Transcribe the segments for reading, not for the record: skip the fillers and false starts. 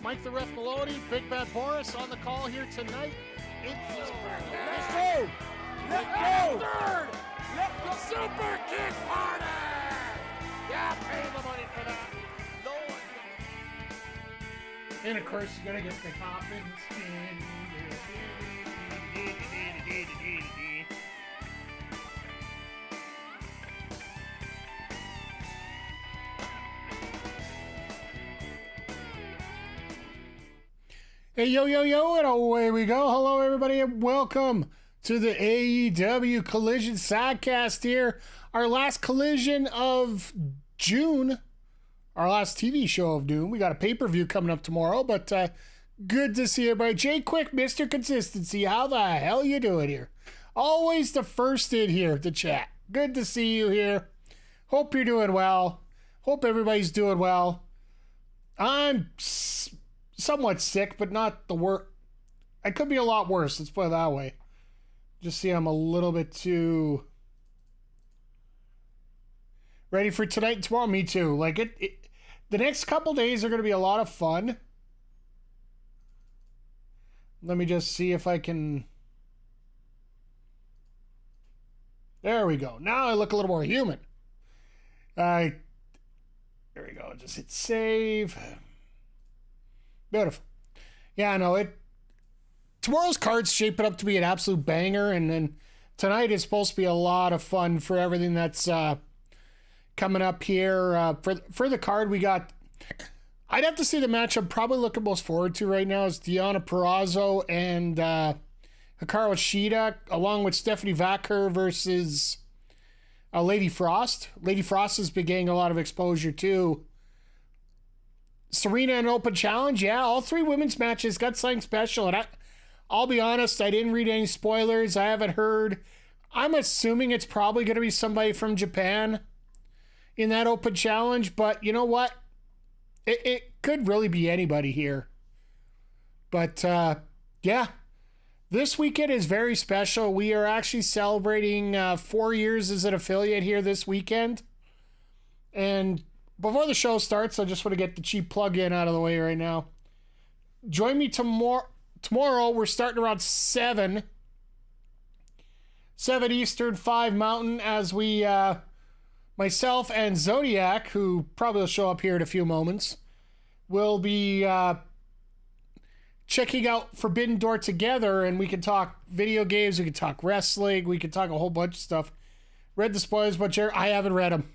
Mike the Ref Maloney, Big Bad Boris on the call here tonight. Let's go! Let go! Third! Let go! Super Kick Party! Yeah, pay the money for that. No one. And of course, you gotta get the coffin spin. Hey, yo, yo, yo, and away we go. Hello, everybody, and welcome to the AEW Collision Sidecast here. Our last collision of June, our last TV show of June. We got a pay-per-view coming up tomorrow, but good to see everybody. Jay Quick, Mr. Consistency, how the hell you doing here? Always the first in here to chat. Good to see you here. Hope you're doing well. Hope everybody's doing well. I'm somewhat sick, but not the worst. I could be a lot worse. Let's put it that way. Just see, I'm a little bit too ready for tonight and tomorrow. Me too. Like the next couple days are going to be a lot of fun. Let me just see if I can. There we go. Now I look a little more human. There we go. Just hit save. Beautiful. Yeah, I know it. Tomorrow's card's shaping up to be an absolute banger, and then tonight is supposed to be a lot of fun for everything that's coming up here. For the card, we got. I'd have to say the match I'm probably looking most forward to right now is Deonna Purrazzo and Hikaru Shida, along with Stephanie Vaquer versus Lady Frost. Lady Frost has been getting a lot of exposure too. Serena and Open Challenge, yeah, all three women's matches got something special. And I'll be honest, I didn't read any spoilers. I haven't heard. I'm assuming it's probably going to be somebody from Japan in that Open Challenge. But you know what? It could really be anybody here. But yeah, this weekend is very special. We are actually celebrating 4 years as an affiliate here this weekend. And before the show starts, I just want to get the cheap plug-in out of the way right now. Join me tomorrow. We're starting around 7 Eastern, 5 Mountain, as we, myself and Zodiac, who probably will show up here in a few moments, will be checking out Forbidden Door together, and we can talk video games, we can talk wrestling, we can talk a whole bunch of stuff. Read the spoilers, but I haven't read them.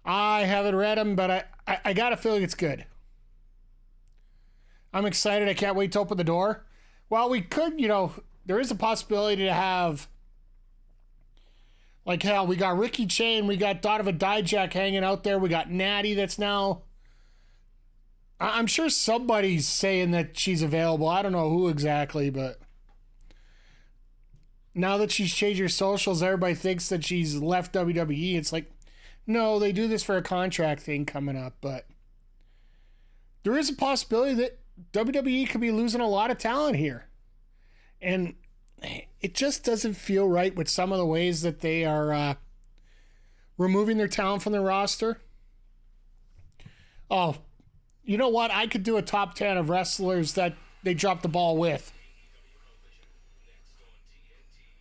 But I got a feeling it's good. I'm excited. I can't wait to open the door. Well, we could, there is a possibility to have, like, hell, we got Ricky Chain, we got Donovan Dijak hanging out there, we got Natty that's now, I'm sure somebody's saying that she's available. I don't know who exactly, but now that she's changed her socials, everybody thinks that she's left WWE. It's like, no, they do this for a contract thing coming up, but there is a possibility that WWE could be losing a lot of talent here. And it just doesn't feel right with some of the ways that they are removing their talent from the roster. Oh, you know what? I could do a top 10 of wrestlers that they dropped the ball with.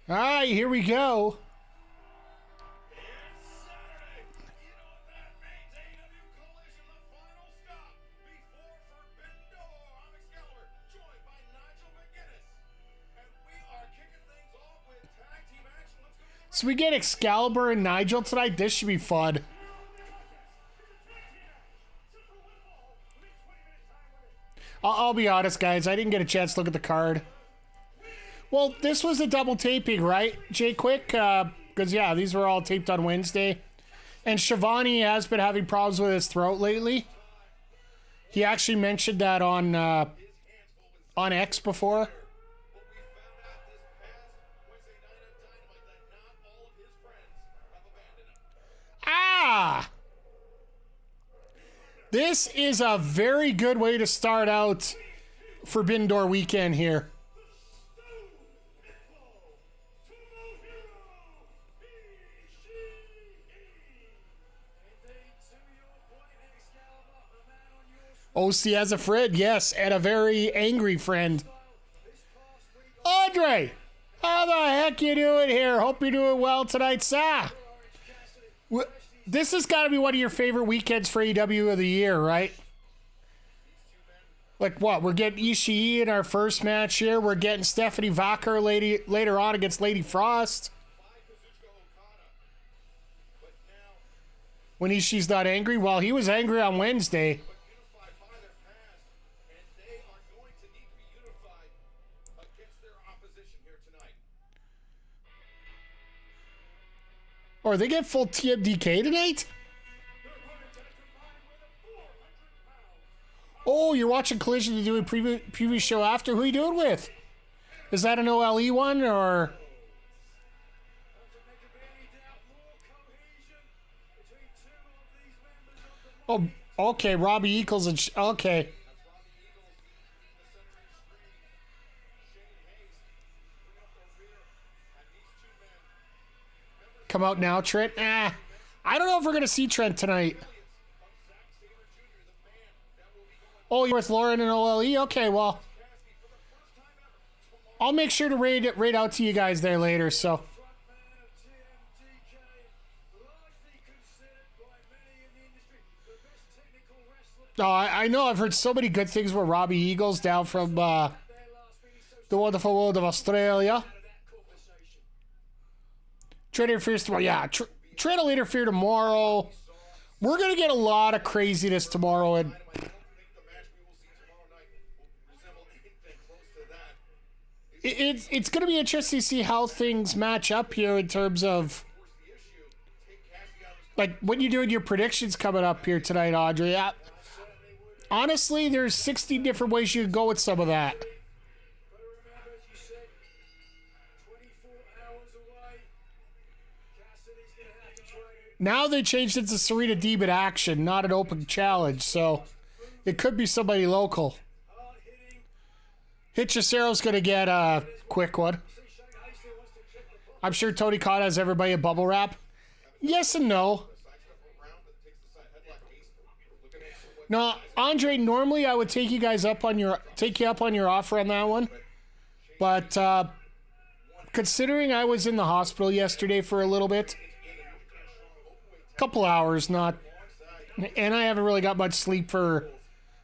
All right, here we go. So we get Excalibur and Nigel tonight. This should be fun. I'll be honest, guys. I didn't get a chance to look at the card. Well, this was a double taping, right, Jay Quick? Because, yeah, these were all taped on Wednesday. And Shivani has been having problems with his throat lately. He actually mentioned that on X before. This is a very good way to start out Forbidden Door weekend here. OC has a friend, yes, and a very angry friend. Andre, how the heck you doing here? Hope you're doing well tonight, sir. This has got to be one of your favorite weekends for AEW of the year, right? Like what? We're getting Ishii in our first match here. We're getting Stephanie Vaquer later on against Lady Frost. When Ishii's not angry? Well, he was angry on Wednesday. Or they get full TMDK tonight? Oh, you're watching Collision to do a preview show after. Who are you doing with? Is that an OLE one or? Oh, okay. Robbie Eagles and okay. Come out now, Trent. I don't know if we're gonna see Trent tonight. Oh, you're with Lauren and OLE? Okay, well. I'll make sure to raid out to you guys there later, so. Oh, I know I've heard so many good things about Robbie Eagles down from the wonderful world of Australia. Trent interferes tomorrow. Yeah, Trent will interfere tomorrow. We're going to get a lot of craziness tomorrow, and it's going to be interesting to see how things match up here in terms of, like, when you're doing your predictions coming up here tonight, Audrey. Honestly, there's 60 different ways you can go with some of that. Now they changed it to Serena Deeb in action, not an open challenge, so it could be somebody local. Hechicero's going to get a quick one. I'm sure Toni Khan has everybody a bubble wrap. Yes and no. No, Andre, normally I would take you up on your offer on that one. But considering I was in the hospital yesterday for a little bit, couple hours, and I haven't really got much sleep for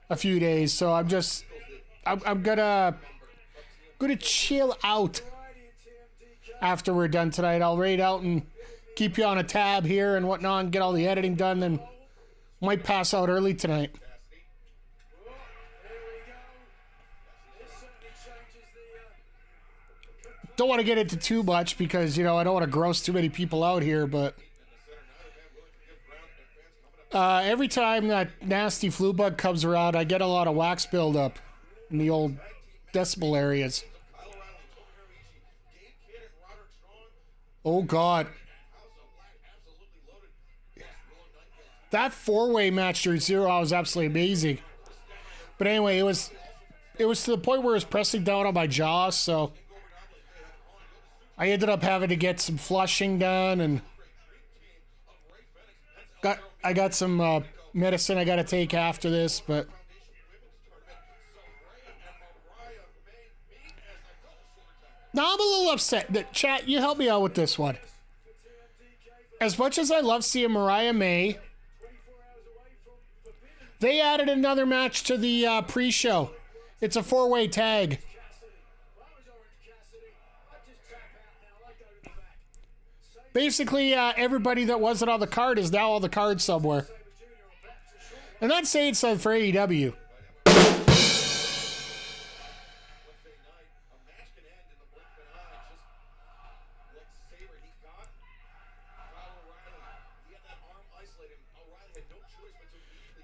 a few days, so I'm gonna chill out after we're done tonight. I'll raid out and keep you on a tab here and whatnot and get all the editing done, then might pass out early tonight. Don't want to get into too much because, I don't want to gross too many people out here, but every time that nasty flu bug comes around, I get a lot of wax buildup in the old decibel areas. Oh, God. That four-way match during 0 Hour was absolutely amazing. But anyway, it was to the point where it was pressing down on my jaw, so I ended up having to get some flushing done, and I got some medicine I got to take after this, but now I'm a little upset. Chat, you help me out with this one. As much as I love seeing Mariah May, they added another match to the pre-show. It's a four-way tag. Basically, everybody that wasn't on the card is now on the card somewhere. And that's saying something for AEW.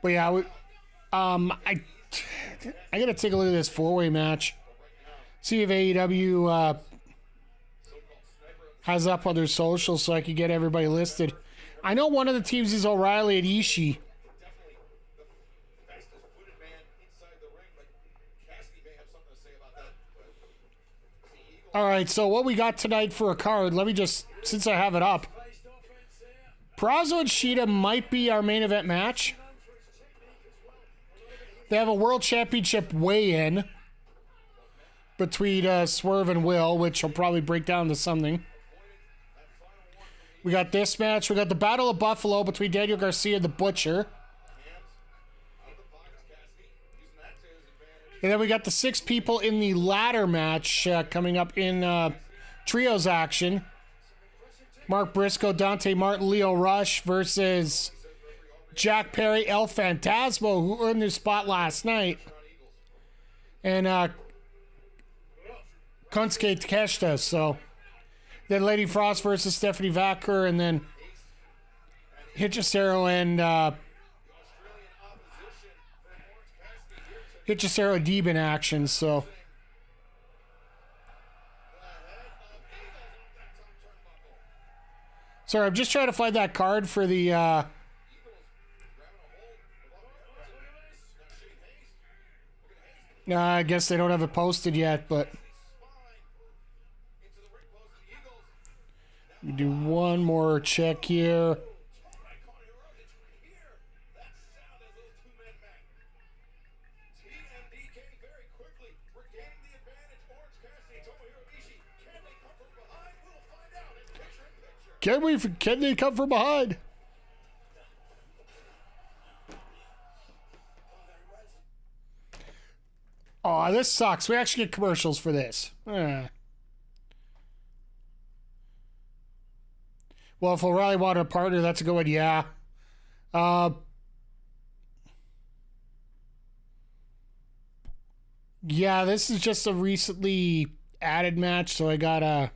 But yeah, I gotta take a look at this four-way match. See if AEW has up on their socials so I can get everybody listed. I know one of the teams is O'Reilly and Ishii. All right, so what we got tonight for a card, let me just, since I have it up. Purrazzo and Shida might be our main event match. They have a World Championship weigh-in between Swerve and Will, which will probably break down to something. We got this match. We got the Battle of Buffalo between Daniel Garcia and the Butcher. And then we got the 6 people in the ladder match coming up in trios action. Mark Briscoe, Dante Martin, Leo Rush versus Jack Perry, El Phantasmo, who earned their spot last night. And Konsuke Takeshita. So then Lady Frost versus Stephanie Vaquer, and then Hechicero and Hechicero Deeb in action. So sorry, I'm just trying to find that card for the I guess they don't have it posted yet, but we do one more check here. Can they come from behind? Oh, this sucks. We actually get commercials for this. Well, if O'Reilly wanted a partner, that's a good one. Yeah. Yeah, this is just a recently added match, so I gotta...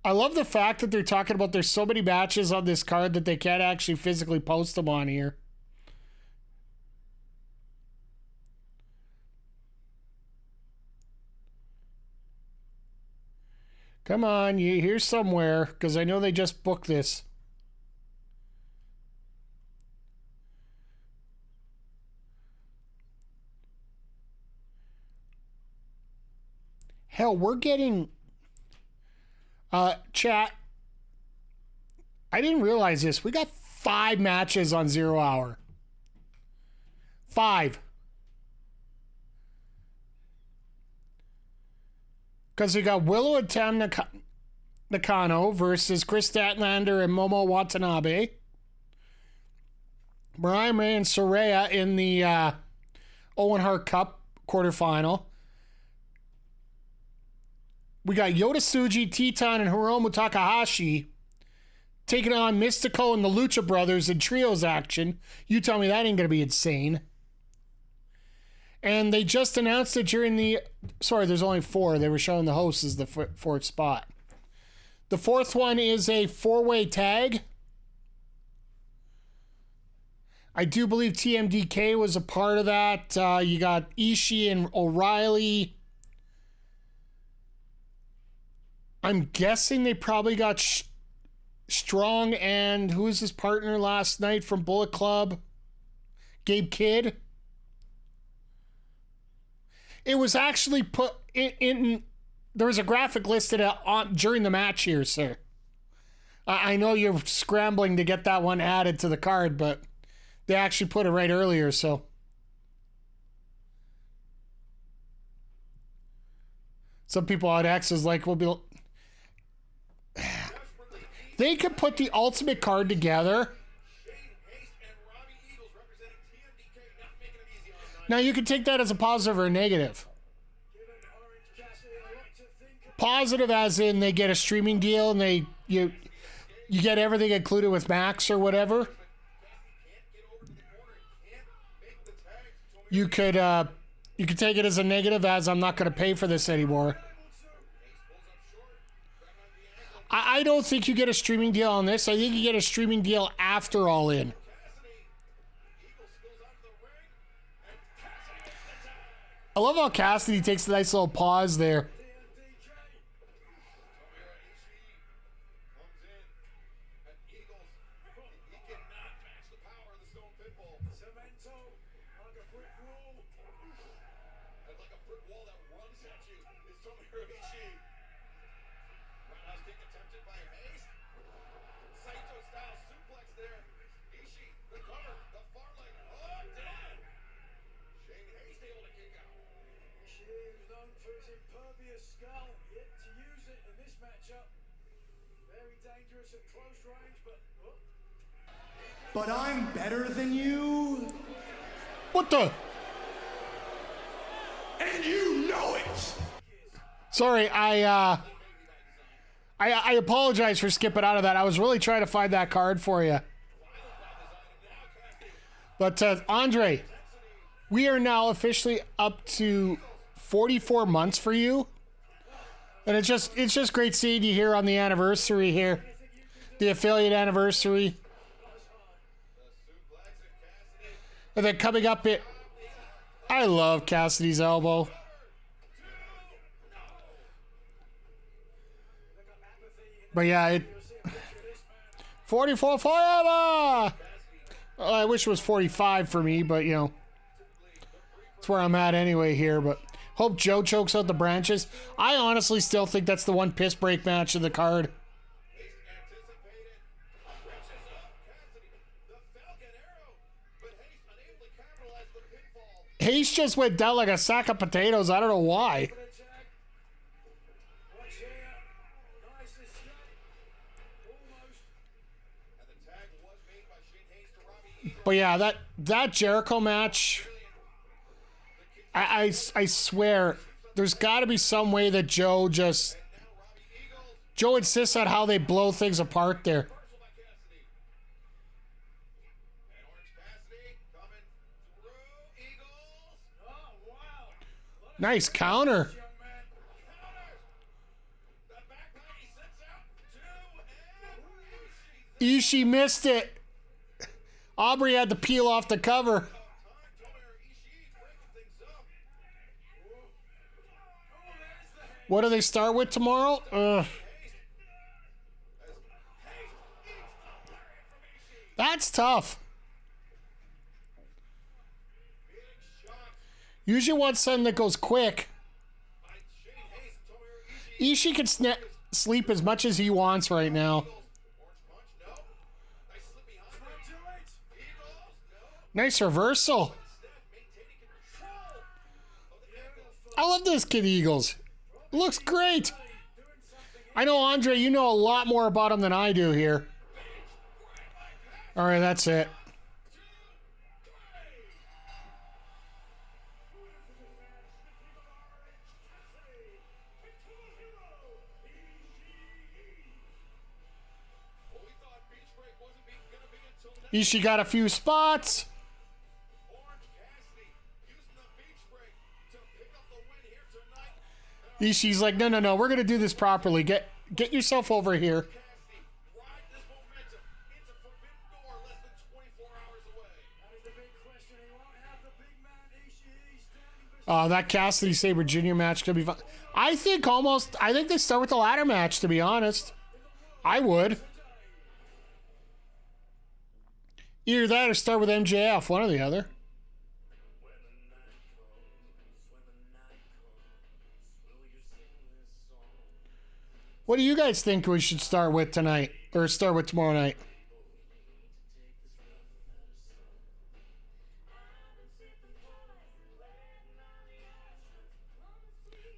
I love the fact that they're talking about there's so many matches on this card that they can't actually physically post them on here. Come on, you're here somewhere, because I know they just booked this. Hell, we're getting... chat, I didn't realize this. We got 5 matches on 0 Hour. 5. Because we got Willow and Tam Nakano versus Chris Statlander and Momo Watanabe. Mariah May and Soraya in the Owen Hart Cup quarterfinal. We got Yota Tsuji, Teton, and Hiromu Takahashi taking on Mystico and the Lucha Brothers in trios action. You tell me that ain't going to be insane. And they just announced it during the... Sorry, there's only 4. They were showing the hosts as the 4th spot. The 4th one is a 4-way tag. I do believe TMDK was a part of that. You got Ishii and O'Reilly. I'm guessing they probably got Strong and who was his partner last night from Bullet Club? Gabe Kidd. It was actually put in there was a graphic listed on during the match here, sir. I know you're scrambling to get that one added to the card, but they actually put it right earlier, so. Some people on X is like, we'll be... They could put the ultimate card together. Now, you can take that as a positive or a negative. Positive as in they get a streaming deal and you get everything included with Max or whatever. You could take it as a negative as I'm not going to pay for this anymore. I don't think you get a streaming deal on this. I think you get a streaming deal after All In. I love how Cassidy takes a nice little pause there. But I'm better than you. What the? And you know it. Sorry, I apologize for skipping out of that. I was really trying to find that card for you. But Andre, we are now officially up to 44 months for you. And it's just great seeing you here on the anniversary here. The affiliate anniversary. And then coming up I love Cassidy's elbow. But yeah, 44 forever! Well, I wish it was 45 for me, but you know, that's where I'm at anyway here. But hope Joe chokes out the branches. I honestly still think that's the one piss break match of the card. Haste just went down like a sack of potatoes. I don't know why. But yeah, that Jericho match, I swear, there's got to be some way that Joe insists on how they blow things apart there. Nice counter. Ishii missed it. Aubrey had to peel off the cover. What do they start with tomorrow? That's tough. Usually want something that goes quick. Ishii can sleep as much as he wants right now. Nice reversal. I love this Kid Eagles. Looks great. I know, Andre, you know a lot more about him than I do here. All right, that's it. Ishii got a few spots. Ishii's like, no, we're going to do this properly. Get yourself over here. That Cassidy Sabre Jr. match could be fun. I think they start with the ladder match, to be honest. I would. Either that or start with MJF, one or the other. What do you guys think we should start with tonight? Or start with tomorrow night?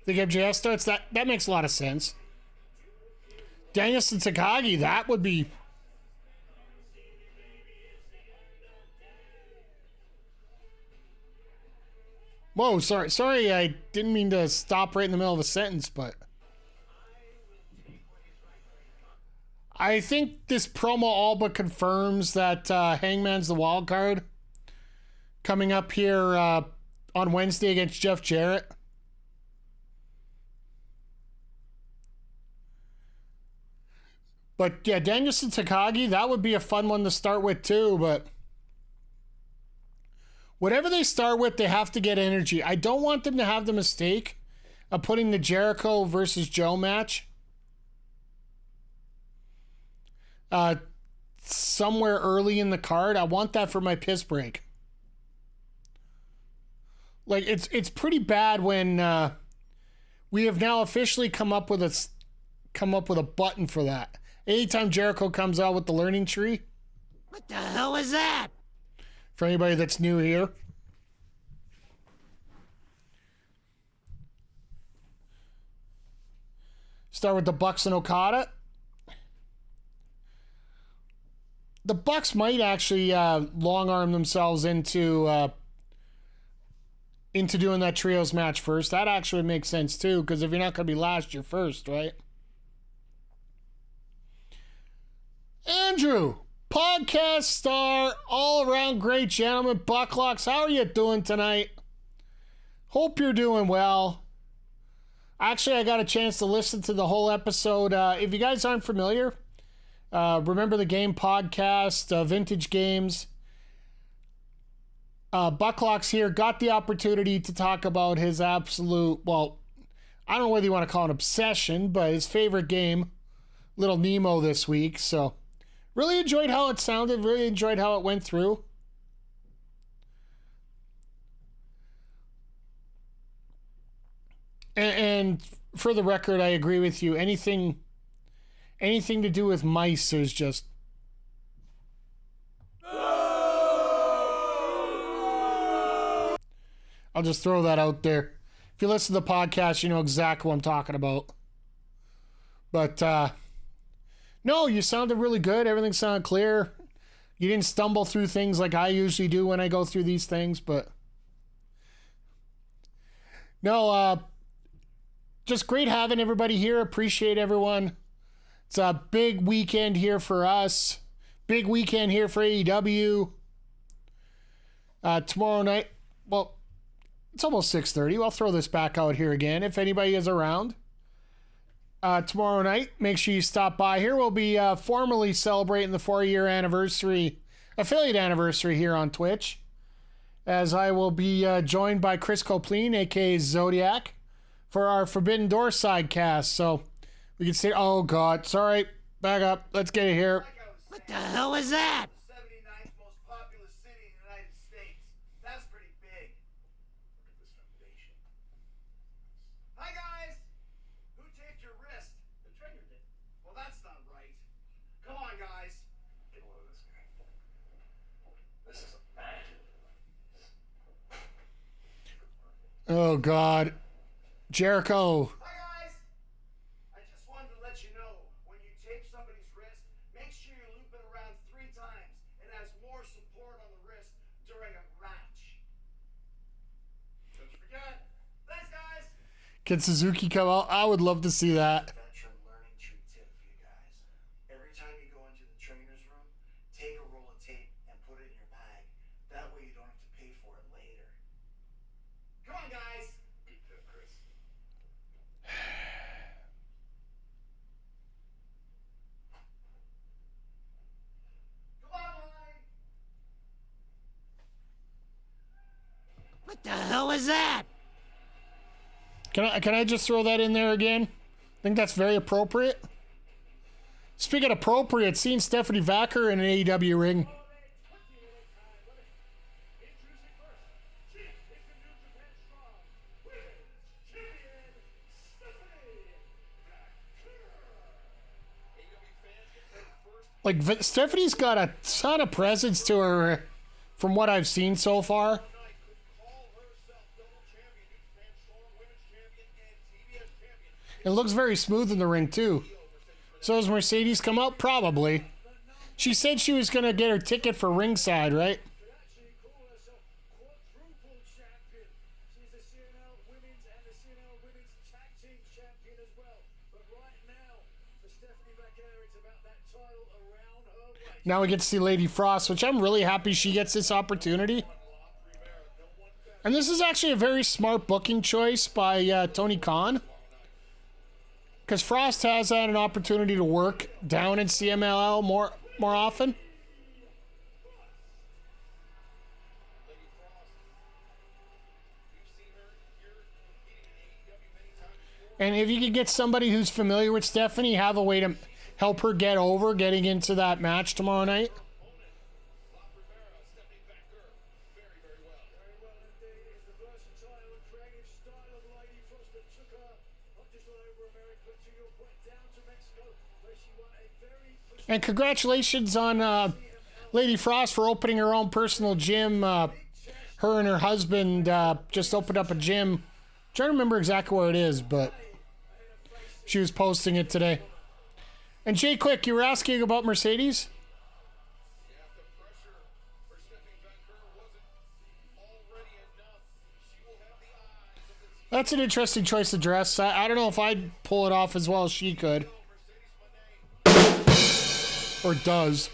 Think MJF starts? That makes a lot of sense. Danielson Takagi, that would be... Whoa, sorry, I didn't mean to stop right in the middle of a sentence, but... I think this promo all but confirms that Hangman's the wild card coming up here on Wednesday against Jeff Jarrett. But yeah, Danielson Takagi, that would be a fun one to start with too, but whatever they start with, they have to get energy. I don't want them to have the mistake of putting the Jericho versus Joe match somewhere early in the card. I want that for my piss break. Like, it's pretty bad when we have now officially come up with a button for that. Anytime Jericho comes out with the learning tree. What the hell was that? For anybody that's new here. Start with the Bucks and Okada. the Bucks might actually long arm themselves into doing that trios match first. That actually makes sense too, because if you're not going to be last, you're first, right? Andrew, podcast star, all around great gentleman, Bucklocks, how are you doing tonight? Hope you're doing well. Actually, I got a chance to listen to the whole episode. If you guys aren't familiar, Remember the Game podcast, Vintage Games. Bucklocks here got the opportunity to talk about his absolute, well, I don't know whether you want to call it obsession, but his favorite game, Little Nemo, this week. So really enjoyed how it sounded, really enjoyed how it went through. And for the record, I agree with you. Anything to do with mice is just... I'll just throw that out there. If you listen to the podcast, you know exactly what I'm talking about. But, no, you sounded really good. Everything sounded clear. You didn't stumble through things like I usually do when I go through these things, but... No, just great having everybody here. Appreciate everyone. It's a big weekend here for us. Big weekend here for AEW. Tomorrow night, well, it's almost 6:30. I'll throw this back out here again if anybody is around. Tomorrow night, make sure you stop by here. We'll be formally celebrating the 4-year anniversary, affiliate anniversary here on Twitch, as I will be joined by Chris Copleen, aka Zodiac, for our Forbidden Door sidecast. So we can say, oh God, sorry, back up. Let's get it here. What the hell was that? 79th most populous city in the United States. That's pretty big. Look at this foundation. Hi guys! Who taped your wrist? The trainer did. Well, that's not right. Come on, guys. Get a load of this guy. This is a bad. Oh God. Jericho. Hi guys! I just wanted to let you know, when you tape somebody's wrist, make sure you loop it around 3 times. It has more support on the wrist during a match. Don't you forget. Thanks, guys! Can Suzuki come out? I would love to see that. Veteran learning tree tip for you guys. Every time you go into the trainer's room, take a roll of tape and put it in your bag. That way you don't have to pay for it later. Come on, guys! Beat that, Chris. Come on, Lonnie! What the hell was that? Can I just throw that in there again? I think that's very appropriate. Speaking of appropriate, seeing Stephanie Vaquer in an AEW ring. Like, Stephanie's got a ton of presence to her from what I've seen so far. It looks very smooth in the ring, too. So does Mercedes come out? Probably. She said she was going to get her ticket for ringside, right? Now we get to see Lady Frost, which I'm really happy she gets this opportunity. And this is actually a very smart booking choice by Tony Khan. Because Frost has had an opportunity to work down in CMLL more often. And if you could get somebody who's familiar with Stephanie, have a way to help her get over getting into that match tomorrow night. And congratulations on Lady Frost for opening her own personal gym. Her and her husband just opened up a gym. I'm trying to remember exactly where it is, but she was posting it today. And Jay Quick, you were asking about Mercedes? That's an interesting choice of dress. I don't know if I'd pull it off as well as she could. Or does.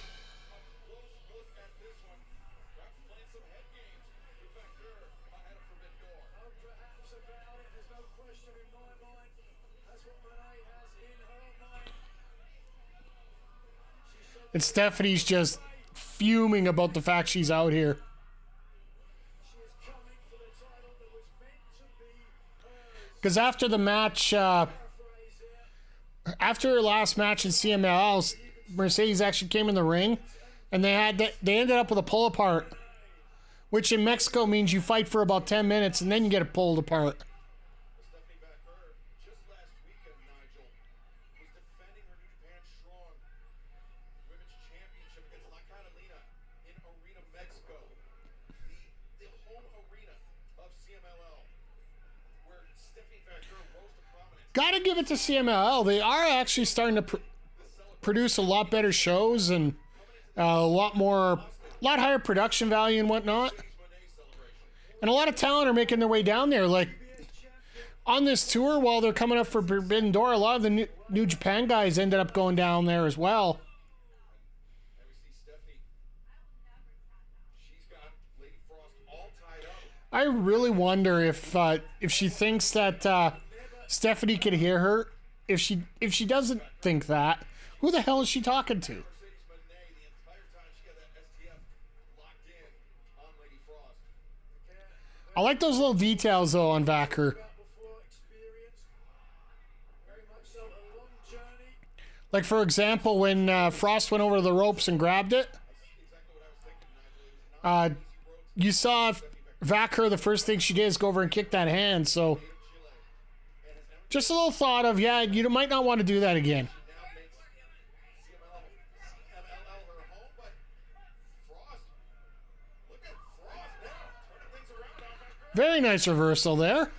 And Stephanie's just fuming about the fact she's out here. Because after the match, after her last match in CMLL, Mercedes actually came in the ring, and they ended up with a pull apart, which in Mexico means you fight for about 10 minutes and then you get it pulled apart. Vaquer, just last weekend, Nigel, was defending her New Japan Strong Women's Championship against La Catalina in Arena, Mexico. The home arena of CMLL, where Stephanie Vaquer rose to prominence. Gotta give it to CMLL. They are actually starting to produce a lot better shows and a lot higher production value and whatnot. And a lot of talent are making their way down there. Like, on this tour, while they're coming up for Forbidden Door, a lot of the New Japan guys ended up going down there as well. I really wonder if she thinks that Stephanie can hear her. If she doesn't think that, who the hell is she talking to? I like those little details, though, on Vaquer. Like, for example, when Frost went over the ropes and grabbed it, you saw Vaquer, the first thing she did is go over and kick that hand, so just a little thought of, yeah, you might not want to do that again. Very nice reversal there.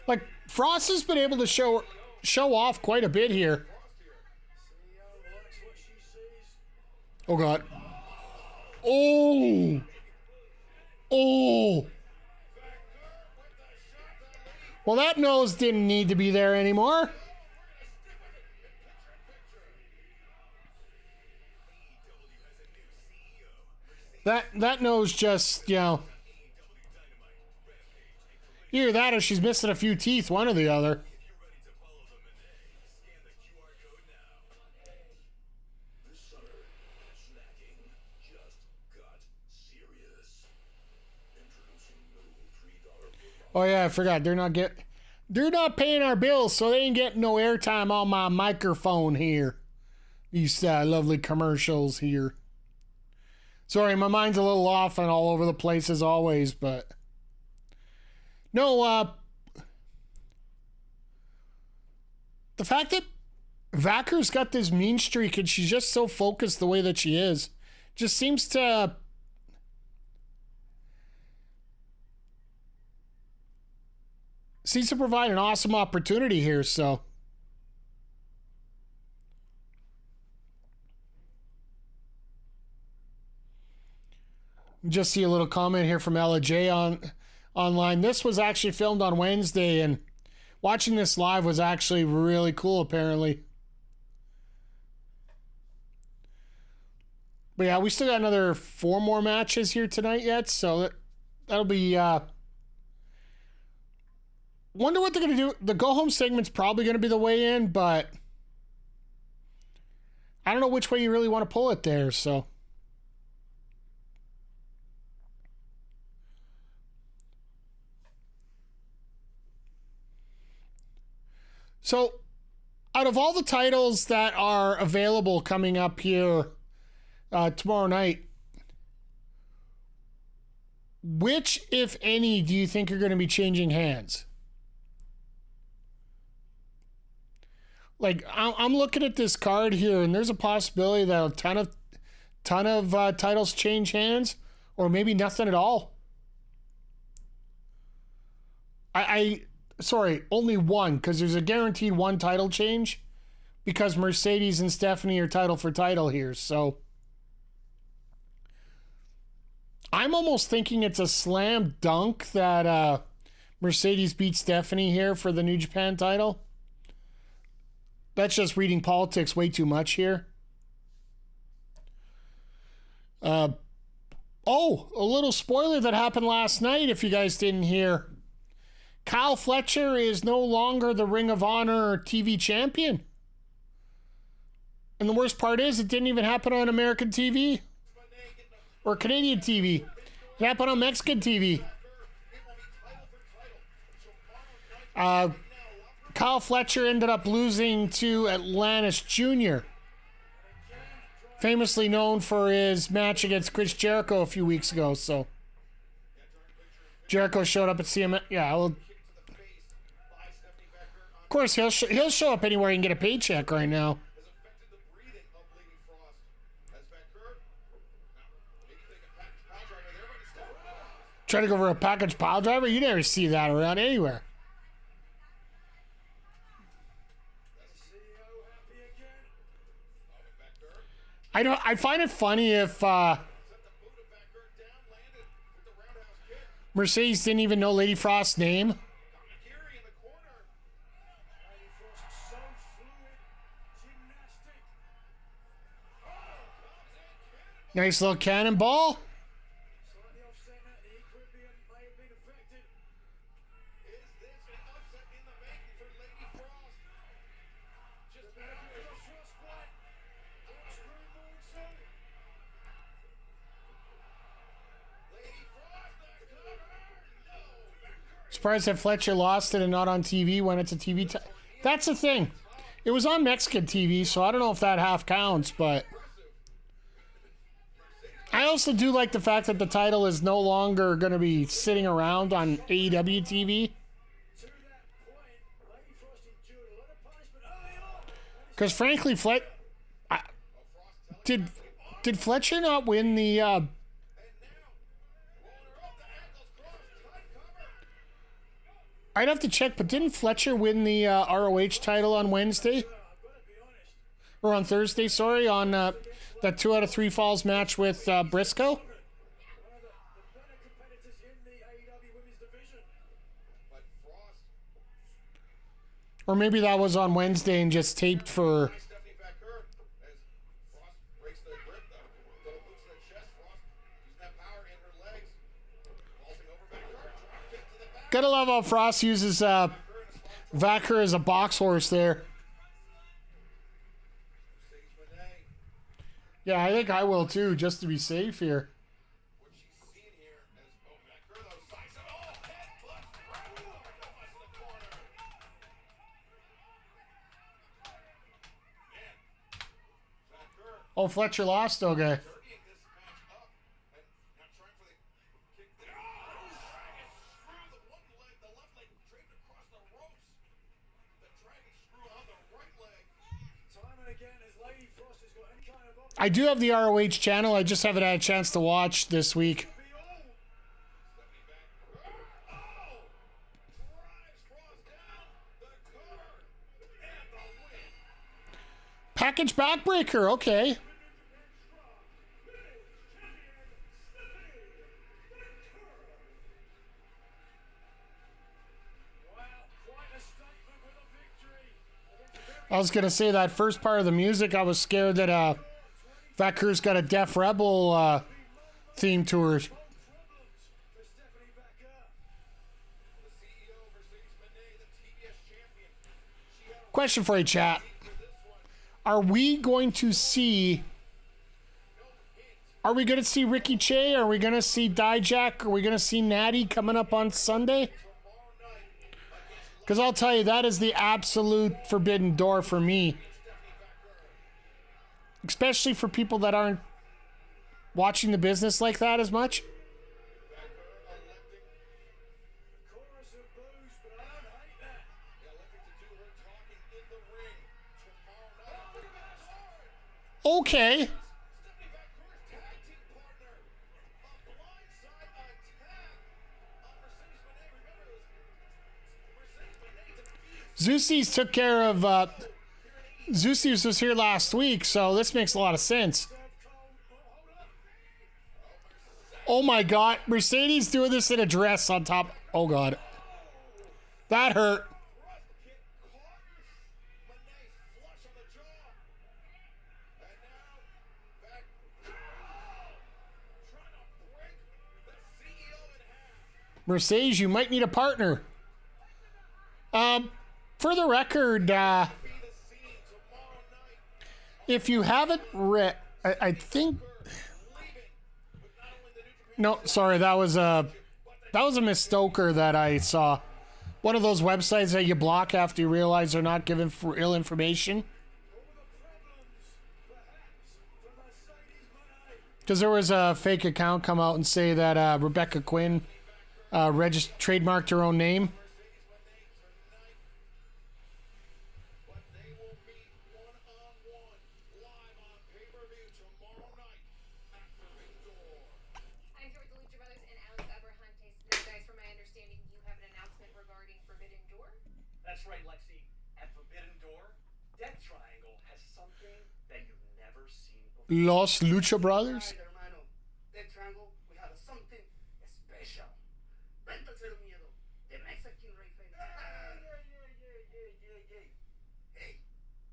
Like, Frost has been able to show off quite a bit here. Oh, God. Oh. Oh. Well, that nose didn't need to be there anymore. That nose just, you know... Either that or she's missing a few teeth, one or the other. Oh yeah, I forgot. They're not paying our bills, so they ain't getting no airtime on my microphone here. These lovely commercials here. Sorry, my mind's a little off and all over the place as always, but... No, the fact that Vaquer's got this mean streak and she's just so focused the way that she is, just seems to provide an awesome opportunity here, so. Just see a little comment here from Ella J online. This was actually filmed on Wednesday, and watching this live was actually really cool, apparently. But yeah, we still got another 4 more matches here tonight yet, so that'll be... Wonder what they're going to do. The go-home segment's probably going to be the weigh-in, but I don't know which way you really want to pull it there, so... So, out of all the titles that are available coming up here tomorrow night, which, if any, do you think are going to be changing hands? Like, I'm looking at this card here, and there's a possibility that a ton of titles change hands, or maybe nothing at all. Sorry, only one, because there's a guaranteed one title change, because Mercedes and Stephanie are title for title here, so I'm almost thinking it's a slam dunk that Mercedes beats Stephanie here for the New Japan title. That's just reading politics way too much here. A little spoiler that happened last night if you guys didn't hear. Kyle Fletcher is no longer the Ring of Honor TV champion. And the worst part is it didn't even happen on American TV or Canadian TV. It happened on Mexican TV. Kyle Fletcher ended up losing to Atlantis Jr., famously known for his match against Chris Jericho a few weeks ago. So Jericho showed up at CMLL. Yeah, well, of course he'll show up anywhere he can get a paycheck right now. Trying to go for a package pile driver? You never see that around anywhere. I find it funny if Mercedes didn't even know Lady Frost's name. Nice little cannonball. Surprised that Fletcher lost it and not on TV when it's a TV. That's the thing. It was on Mexican TV, so I don't know if that half counts, but I also do like the fact that the title is no longer going to be sitting around on AEW TV. Because frankly, did Fletcher not win the... I'd have to check, but didn't Fletcher win the ROH title on Wednesday? Or on Thursday, sorry, on that 2 out of 3 falls match with Briscoe? Or maybe that was on Wednesday and just taped for... Gotta love how Frost uses Vaquer as a box horse there. Yeah, I think I will too, just to be safe here. Oh, Fletcher lost, okay. I do have the ROH channel. I just haven't had a chance to watch this week. Package backbreaker, okay. I was going to say that first part of the music, I was scared that Vaquer's got a Def Rebel theme to her. Question for you, chat. Are we going to see Ricky Che? Are we going to see Dijak? Are we going to see Natty coming up on Sunday? Because I'll tell you, that is the absolute forbidden door for me. Especially for people that aren't watching the business like that as much. Okay. Zeus's took care of... Zeus's was here last week, so this makes a lot of sense. Oh my God. Mercedes doing this in a dress on top. Oh God. That hurt. Mercedes, you might need a partner. For the record, if you haven't read, I think. No, sorry, that was a misstoker that I saw. One of those websites that you block after you realize they're not giving for ill information. Because there was a fake account come out and say that Rebecca Quinn trademarked her own name. I'm here with the Lucha Brothers and Alex Abrahantes. Now, guys, from my understanding, you have an announcement regarding Forbidden Door. That's right, Lexi. At Forbidden Door, Death Triangle has something that you've never seen before. Los Lucha Brothers. Right, hermano. Death Triangle, we have something special. Véntate el miedo. The Mexican Ray Fence. Hey,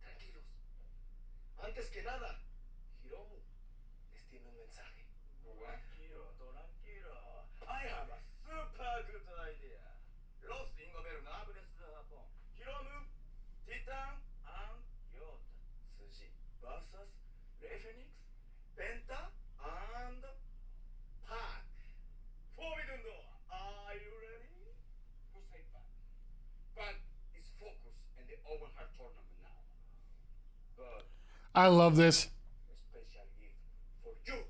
tranquilos. Antes que nada, Hiromu les tiene un mensaje. Tranquilo, tranquilo. I have a super good idea. Los ingobernables de Japón. Hiromu, Titan, and Yod. Tsuji versus Ray Phoenix, Penta, and Pac. Forbidden Door. Are you ready? Who said Pac? Pac is focused in the Owen Hart Tournament now. But I love this. a special gift for you.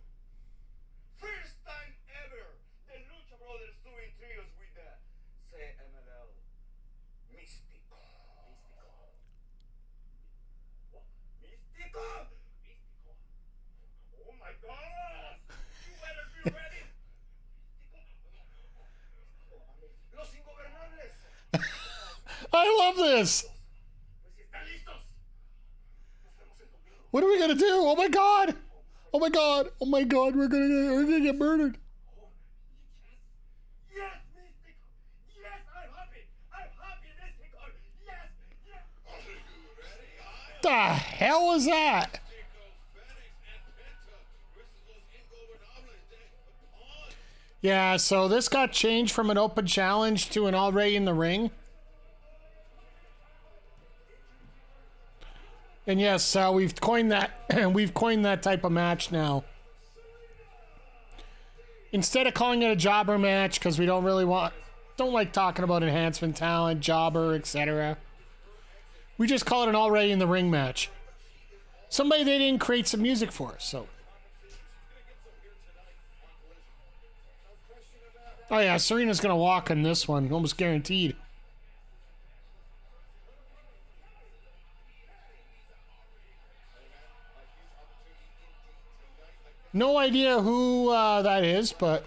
First time ever, the Lucha Brothers doing trios with the CMLL Místico. What? Místico? Oh my God! You better be ready. Los ingobernables. I love this. Pues si están listos. Nos vemos el domingo. What are we gonna do? Oh my god! Oh my god! Oh my god! We're gonna get murdered. Yes, Mystico. Yes, I'm happy. I'm happy, Mystico. Yes, yes. Are you ready? The hell was that? Yeah, so this got changed from an open challenge to an already in the ring. And yes, we've coined that. We've coined that type of match now. Instead of calling it a jobber match, because we don't like talking about enhancement talent, jobber, etc. We just call it an already in the ring match. Somebody they didn't create some music for, so. Oh yeah, Serena's gonna walk in this one, almost guaranteed. No idea who that is, but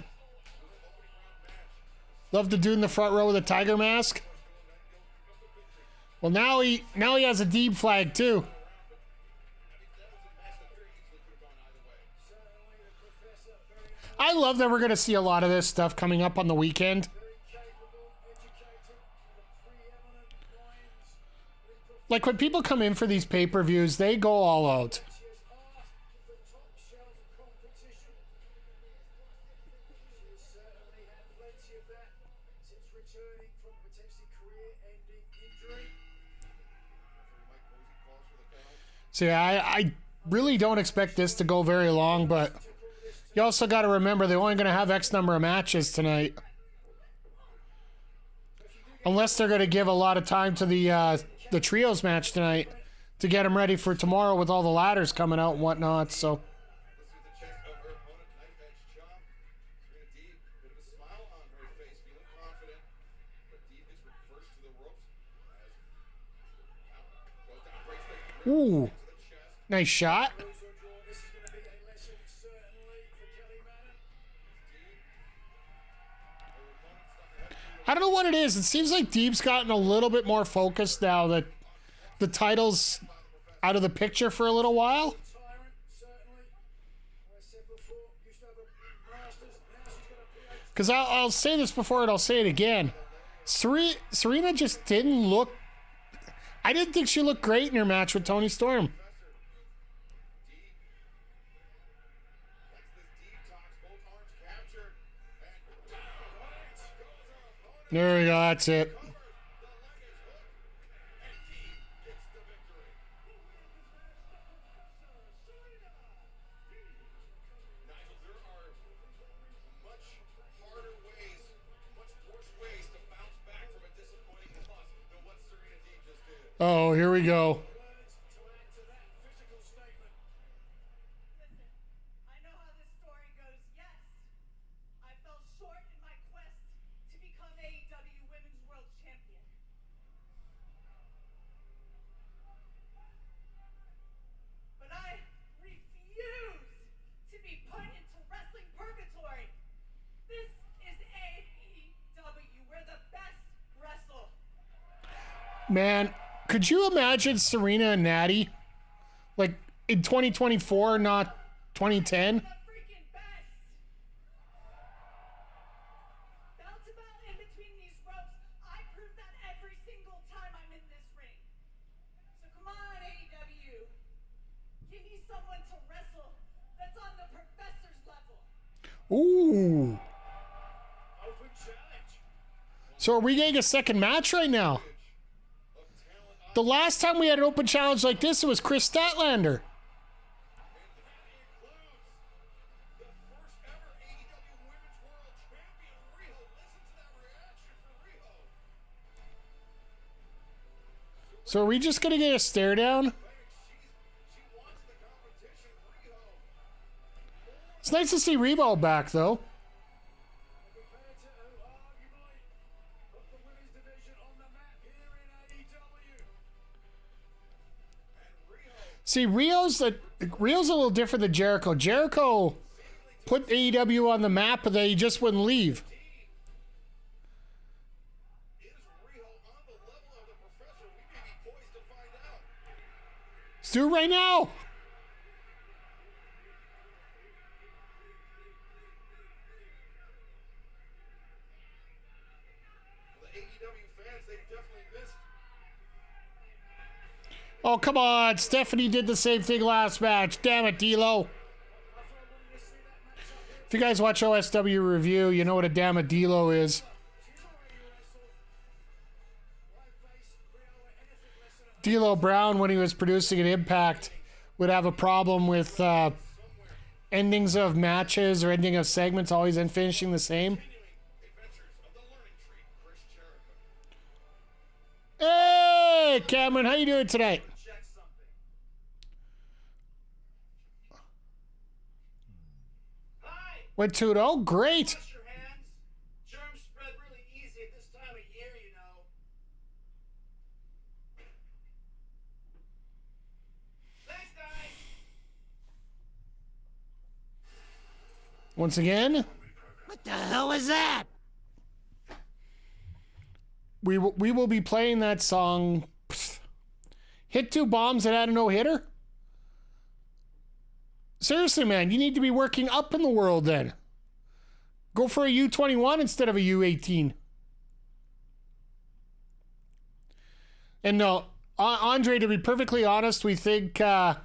love the dude in the front row with a tiger mask. Well, now he has a Deeb flag too. I love that we're going to see a lot of this stuff coming up on the weekend. Like when people come in for these pay-per-views, they go all out. See, I really don't expect this to go very long, but you also got to remember they're only going to have X number of matches tonight. Unless they're going to give a lot of time to the trios match tonight to get them ready for tomorrow with all the ladders coming out and whatnot, so. Ooh, nice shot. I don't know what it is. It seems like Deeb's gotten a little bit more focused now that the title's out of the picture for a little while. Because I'll say this before and I'll say it again. Serena just didn't look. I didn't think she looked great in her match with Toni Storm. There we go. That's it. Oh, here we go. I know how this story goes. Yes, I fell short in my quest to become AEW Women's World Champion. But I refuse to be put into wrestling purgatory. This is AEW, where the best wrestle. Man, could you imagine Serena and Natty? Like in 2024, not 2010? The freaking best. Bell to bell in between these ropes. I prove that every single time I'm in this ring. So come on, AEW. Give me someone to wrestle that's on the professor's level. Ooh. Open challenge. So are we getting a second match right now? The last time we had an open challenge like this, it was Chris Statlander. So are we just going to get a stare down? It's nice to see Rebo back, though. See, Rio's a little different than Jericho. Jericho put AEW on the map, but then he just wouldn't leave. Let's do it right now. Oh, come on. Stephanie did the same thing last match. Damn it, D'Lo. If you guys watch OSW Review, you know what a damn it D'Lo is. D'Lo Brown, when he was producing an Impact, would have a problem with endings of matches or ending of segments always end finishing the same. Hey, Cameron, how you doing tonight? Check something. Hi. Went 2-0. Great. Wash your hands. Germs spread really easy at this time of year, you know. Thanks, guys. Once again, What the hell is that? we will be playing that song. Hit 2 bombs and add a no-hitter? Seriously, man, you need to be working up in the world then. Go for a U21 instead of a U18. And no, Andre, to be perfectly honest, we think I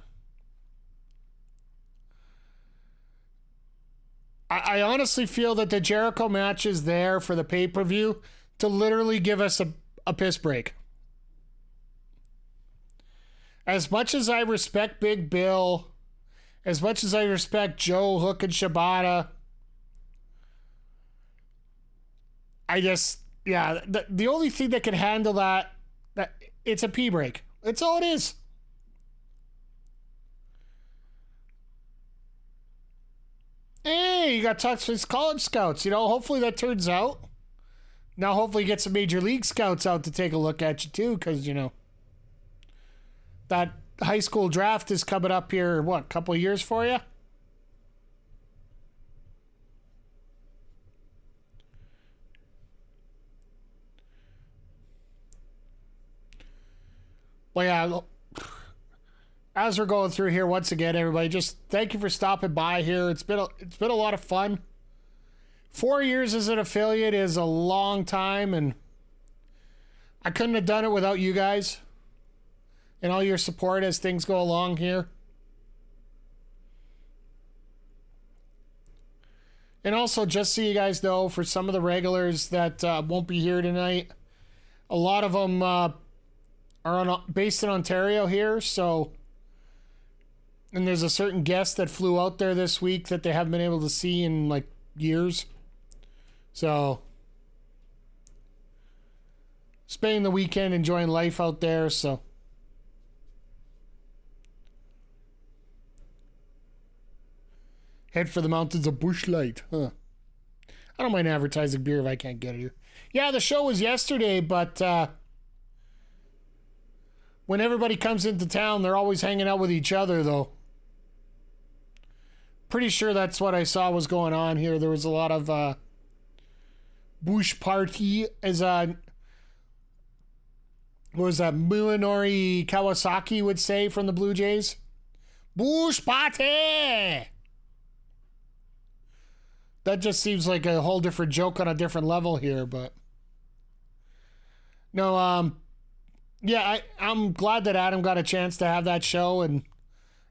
honestly feel that the Jericho match is there for the pay-per-view to literally give us a piss break. As much as I respect Big Bill, as much as I respect Joe, Hook, and Shibata, I just, yeah, the only thing that can handle that it's a pee break. That's all it is. Hey, you got talks with college scouts. You know, hopefully that turns out. Now, hopefully, get some major league scouts out to take a look at you, too, because, you know, that high school draft is coming up here, what, couple of years for you? Well, yeah, as we're going through here, once again, everybody, just thank you for stopping by here. It's been a lot of fun. 4 years as an affiliate is a long time, and I couldn't have done it without you guys and all your support as things go along here. And also, just so you guys know, for some of the regulars that won't be here tonight, a lot of them are based in Ontario here, so... And there's a certain guest that flew out there this week that they haven't been able to see in, like, years. So... spending the weekend, enjoying life out there, so... Head for the mountains of Busch Light, huh? I don't mind advertising beer if I can't get it here. Yeah, the show was yesterday, but when everybody comes into town, they're always hanging out with each other, though. Pretty sure that's what I saw was going on here. There was a lot of Busch Party, as what was that, Munenori Kawasaki would say from the Blue Jays? Busch Party! That just seems like a whole different joke on a different level here, but... No, yeah, I'm glad that Adam got a chance to have that show, and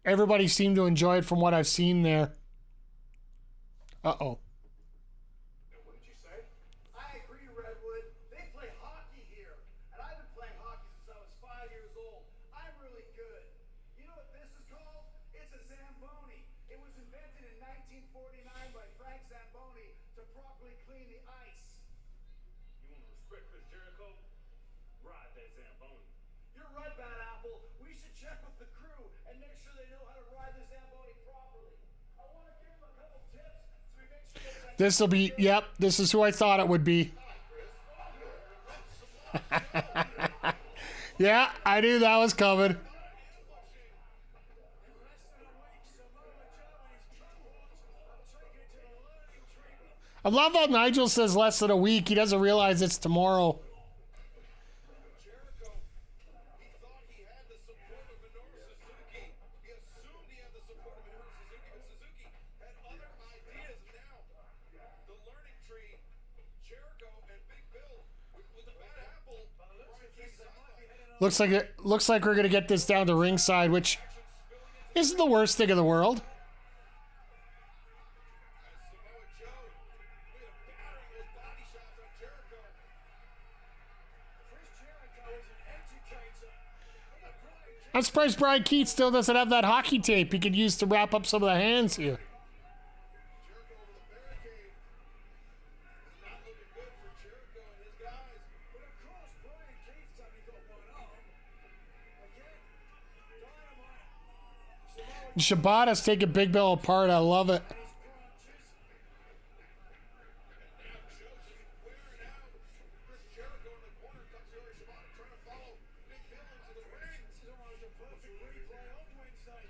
everybody seemed to enjoy it from what I've seen there. Uh-oh. What did you say? I agree, Redwood. They play hockey here, and I've been playing hockey since I was 5 years old. I'm really good. You know what this is called? It's a Zamboni. It was invented in 1949 by Frank Zamboni to properly clean the ice. You want to respect Chris Jericho? Ride that Zamboni. You're right, Bad Apple. We should check with the crew and make sure they know how to ride the Zamboni properly. I want to give them a couple tips so we make sure they... This'll be... Yep, this is who I thought it would be. Yeah, I knew that was coming. I love how Nigel says less than a week. He doesn't realize it's tomorrow. Jericho, he thought he had the support of Minoru Suzuki. He assumed he had the support of Minoru Suzuki, but Suzuki had other ideas. Now, the learning tree, Jericho and Big Bill with the Bad Apple. Looks like we're gonna get this down to ringside, which isn't the worst thing in the world. Samoa Joe battering those body shots on Jericho. Chris Jericho is an educator. I'm surprised Brian Keith still doesn't have that hockey tape he could use to wrap up some of the hands here. Jericho over the barricade. Not looking good for Jericho and his guys. But of course, Brian Keith's only got one arm. Again, Dynamite. Shibata's taking Big Bill apart. I love it. His crunches. And now Joseph wearing out. Chris Jericho in the corner. Takeshita Shibata trying to follow Big Bill into the ring. This is almost a perfect replay of Wednesday.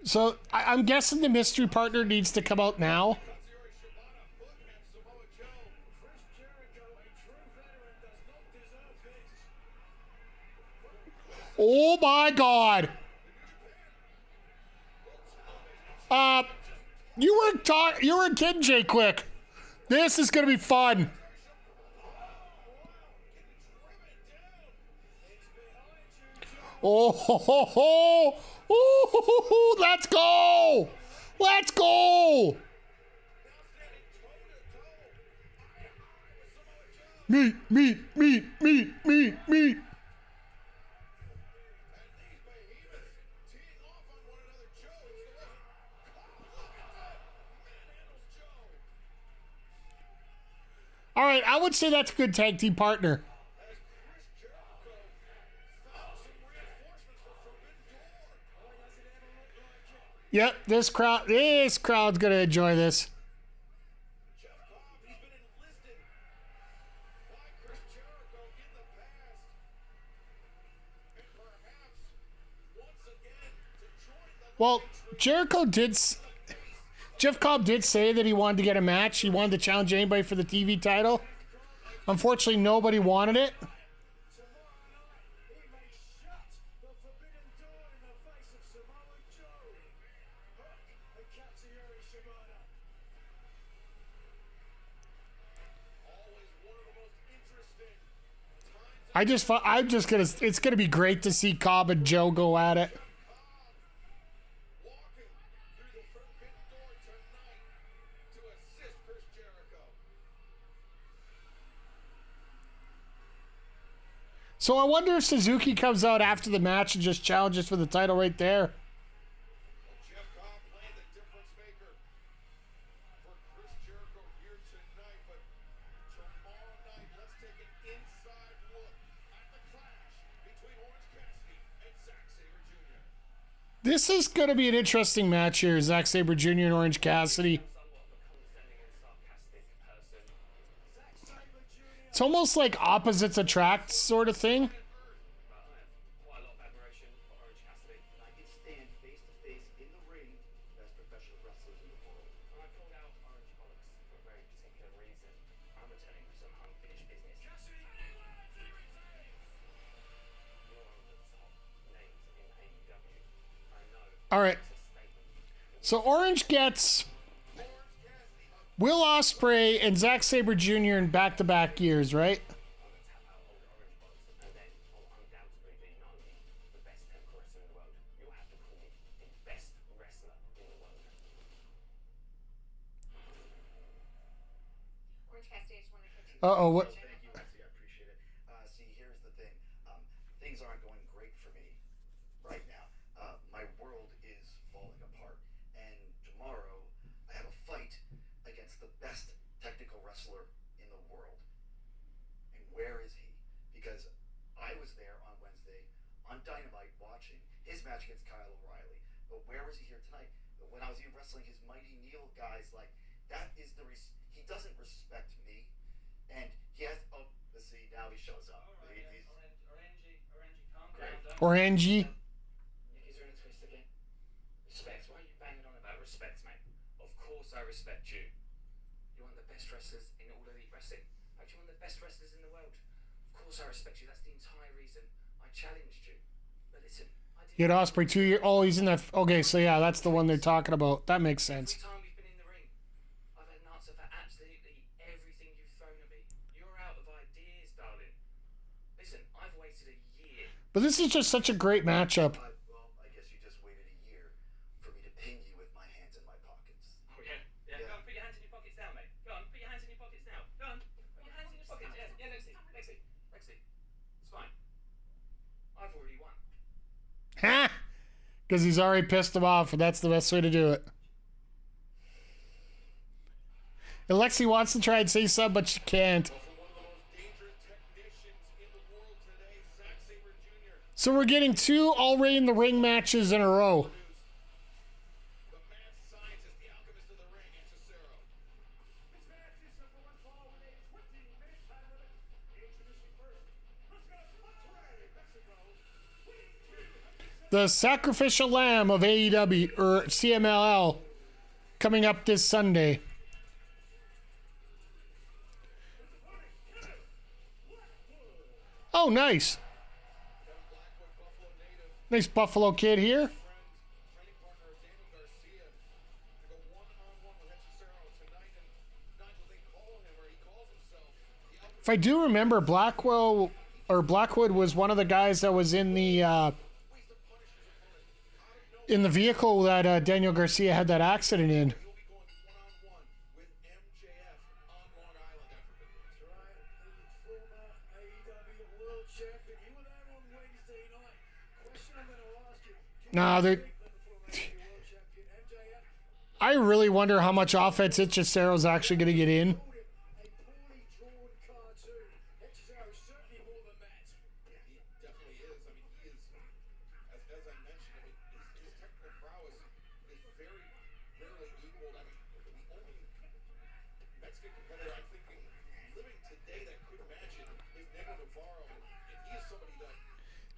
So I'm guessing the mystery partner needs to come out now. Takeshita Shibata putting at Samoa Joe. Chris Jericho, a true veteran, does not deserve this. Oh my God. You were kidding, Jay Quick. This is gonna be fun. Oh, ho, ho, ho. Ooh, ho, ho, ho. Let's go. Let's go. Meat, meat, meat, meat, meat, meat. All right, I would say that's a good tag team partner. Yep, this crowd's gonna enjoy this. Jeff Cobb, he's been enlisted by Chris Jericho in the past. And perhaps once again to join the Well, Jeff Cobb did say that he wanted to get a match. He wanted to challenge anybody for the TV title. Unfortunately, nobody wanted it. tomorrow night. He may shut the forbidden door in the face of Samoa Joe. Hook and Katsuyori Shibata. Always one of the most interesting times I'm just gonna. It's gonna be great to see Cobb and Joe go at it. Walking through the forbidden door tonight to assist Chris Jericho. So I wonder if Suzuki comes out after the match and just challenges for the title right there. Jeff Cobb playing the difference maker for Chris Jericho here tonight. But tomorrow night, let's take an inside look at the clash between Orange Cassidy and Zack Sabre Jr. This is gonna be an interesting match here, Zack Sabre Jr. and Orange Cassidy. It's almost like opposites attract sort of thing. Quite a lot of admiration for Orange Cassidy. I can stand face to face in the ring with the best professional wrestlers in the world. I called out Orange Bollocks for a very particular reason. I'm returning for some unfinished business. You're one of the top names in AEW. I know. All right. So Orange gets Will Ospreay and Zack Sabre Jr. in back-to-back years, right? I'm going to tap out all the Orange Bollocks, and then I'll undoubtedly be not only the best temp wrestler in the world, you'll have to call me the best wrestler in the world. Orange Cassidy, I just want to catch you. Uh-oh, what? Thank you, Nancy. I appreciate it. See, here's the thing. Things aren't going great for me right now. My world is falling apart. And tomorrow, I have a fight against the best technical wrestler in the world. And where is he? Because I was there on Wednesday on Dynamite watching his match against Kyle O'Reilly. But where was he here tonight? When I was here wrestling his Mighty Neil guys, like, that is he doesn't respect me. And he has, oh, let's see, now he shows up. He's great. Orangey. Is there in a twist again? Respect. Why are you banging on about respect, mate? Of course I respect you. You're one of the best wrestlers in all elite wrestling. Actually, one of the best wrestlers in the world. Of course I respect you. That's the entire reason I challenged you. But listen, I didn't... He had Ospreay 2 years. Oh, he's in that. Okay, so yeah, that's the one they're talking about. That makes sense. Every time we've been in the ring, I've had an answer for absolutely everything you've thrown at me. You're out of ideas, darling. Listen, I've waited a year. But this is just such a great matchup. Well, I guess you just waited a year for me to pin you with my hands in my pockets. Oh, yeah? Yeah, go on, put your hands in your pockets now, mate. Go on, put your hands in your pockets now. Go on, put your hands in your pockets. Yeah, Lexi. It's fine. I've already won. Ha! Because he's already pissed him off, and that's the best way to do it. And Lexi wants to try and say something, but she can't. Also one of the most dangerous technicians in the world today, Zack Sabre Jr. So we're getting 2 already in the ring matches in a row. The mad scientist, the alchemist of the ring, Hechicero. This match is a for one fall with a 20-minute time limit. Introducing first, Briscoe, Mexico. The Sacrificial Lamb of AEW, or CMLL, coming up this Sunday. Oh, nice. Blackwood, Buffalo native, Nice Buffalo kid here. training partner of Daniel Garcia, to go one-on-one with Hechicero tonight. And Nigel, they call him, or he calls himself, the alchemist. If I do remember, Blackwood was one of the guys that was in the vehicle that Daniel Garcia had that accident in. He'll be going one-on-one with MJF on Long Island after this. Right, the former AEW World Champion. You were there on Wednesday night. Question I'm going to ask you. Nah, they. Strickland, the former AEW World Champion, MJF, I really wonder how much offense Hichicero's actually going to get in. called it a poorly drawn cartoon. Hechicero is certainly more than that. Yeah, he definitely is. I mean, he is, as I mentioned, I mean, his technical prowess is very rarely equaled. I mean, the only Mexican competitor I'm thinking living today that could match it is Negro Navarro, and he is somebody that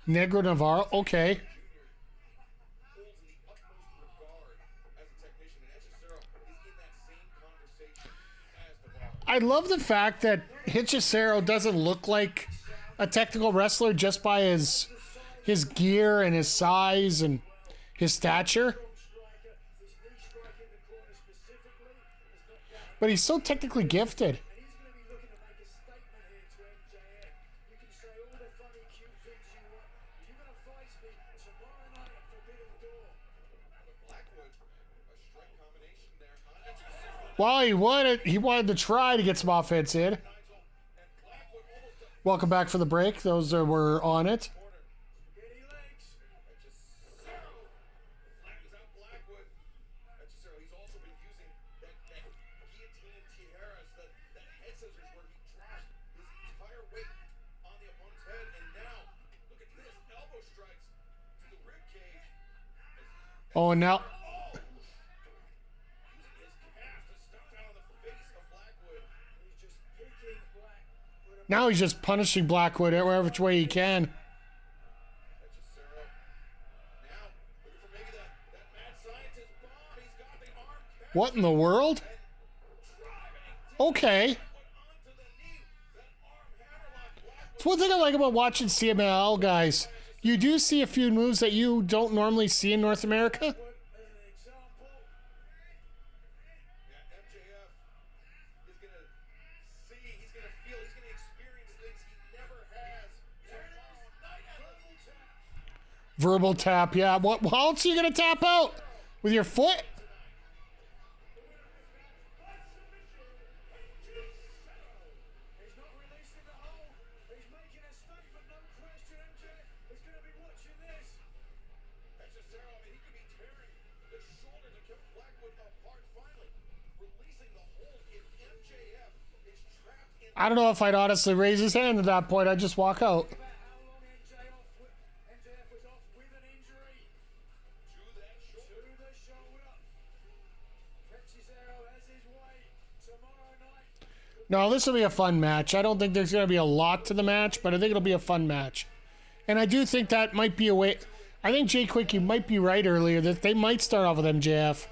Negro Navarro, okay. Jr. holds in the utmost regard as a technician, and Hechicero is in that same conversation as Navarro. I love the fact that Hechicero doesn't look like a technical wrestler just by his gear and his size and his stature. Striker, his knee strike in the corner specifically is not bad. But he's so technically gifted. And he's going to be looking to make a statement here to MJF. You can say all the Well, he wanted to try to get some offense in. Welcome back for the break. Those that were on it. Spaghetti legs. Hechicero flattens out Blackwood. Hechicero, he's also been using that guillotine tijeras, that head scissors where he drops his entire weight on the opponent's head. And now, look at this, elbow strikes to the rib cage. Oh, and now Using his calf to stop down on the face of Blackwood. He's just picking Blackwood. now he's just punishing Blackwood wherever which way he can. Hechicero. Now, looking for maybe that mad scientist bomb. He's got the arm back. What in the world? Okay. Put onto the knee. That arm hammerlock. Blackwood. It's one thing I like about watching CMLL guys. You do see a few moves that you don't normally see in North America. As an example, Yeah, MJF is going to see, he's going to feel, he's going to experience things he never has. Tomorrow night at the Verbal tap, yeah. What else are you gonna tap out? With your foot? he's not releasing the hole. He's making a statement, no question. MJF is going to be watching this. Hechicero, I mean, he could be tearing the shoulder to keep Blackwood apart finally. Releasing the hold if MJF is trapped in I don't know if I'd honestly raise his hand at that point. I'd just walk out. About how long MJF was off with an injury to that shoulder. to the shoulder. Hechicero has his way tomorrow night. No, this will be a fun match. I don't think there's going to be a lot to the match, but I think it'll be a fun match. And I do think that might be a way. I think Jay Quick, you might be right earlier that they might start off with MJF.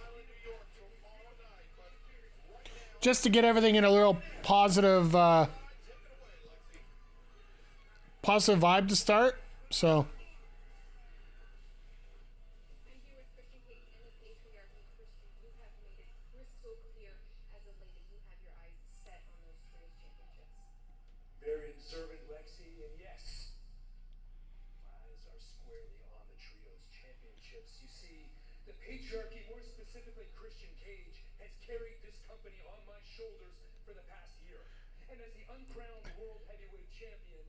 Just to get everything in a little positive, positive vibe to start. So, I'm here with Christian Cage and the patriarchy. Christian, you have made it crystal clear as of late that you have your eyes set on those trios championships. Very observant, Lexi, and yes, my eyes are squarely on the Trios Championships. You see, the patriarchy, more specifically Christian Cage, has carried this company on my shoulders for the past year. And as the uncrowned World Heavyweight Champion,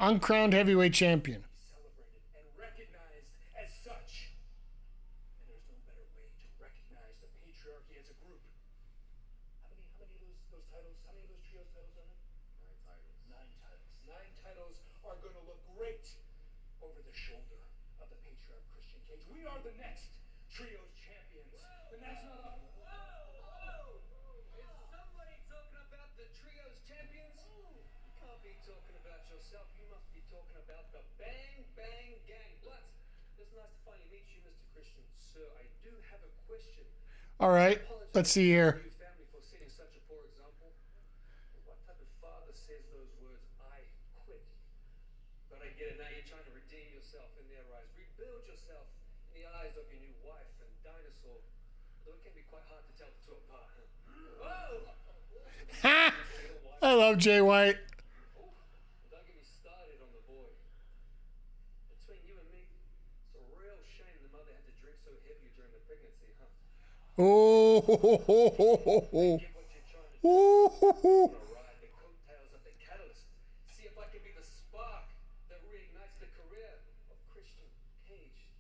uncrowned heavyweight champion. he's celebrated and recognized as such. And there's no better way to recognize the patriarchy as a group. How many of those titles, how many of those Trios titles are there? 9 titles. 9 titles are going to look great over the shoulder of the patriarch Christian Cage. We are the next Trios champions. And that's not a... Is somebody talking about the Trios champions? You can't be talking about yourself. You must be talking about the Bang Bang Gang. But it's nice to finally meet you, Mr. Christian. Sir, I do have a question. All right, let's see here. Your family for setting such a poor example. What type of father says those words, I quit? But I get it, now you're trying to redeem yourself in their eyes. Rebuild yourself in the eyes of your new wife and dinosaur. Though it can be quite hard to tell the two apart. Whoa! Ha! I love Jay White. Oh, don't get me started on the boy. Between you and me, it's a real shame the mother had to drink so heavily during the pregnancy, huh? Oh, Get what you're trying to do. oh, Ride the coattails of the catalyst. See if I can be the spark that reignites the career of Christian Cage.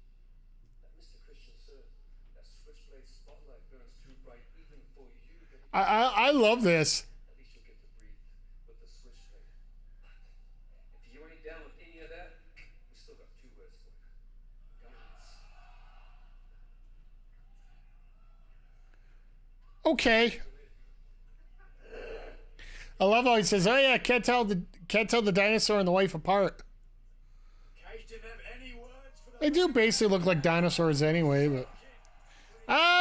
That Mr. Christian, sir, that switchblade spotlight burns too bright even for you. But I love this. at least you'll get to breathe with the switchblade. If you ain't down with any of that, we still got 2 words for you. Guns. Okay. I love how he says, "Oh yeah, can't tell the dinosaur and the wife apart." Cage didn't have any words for the They do basically look like dinosaurs anyway, but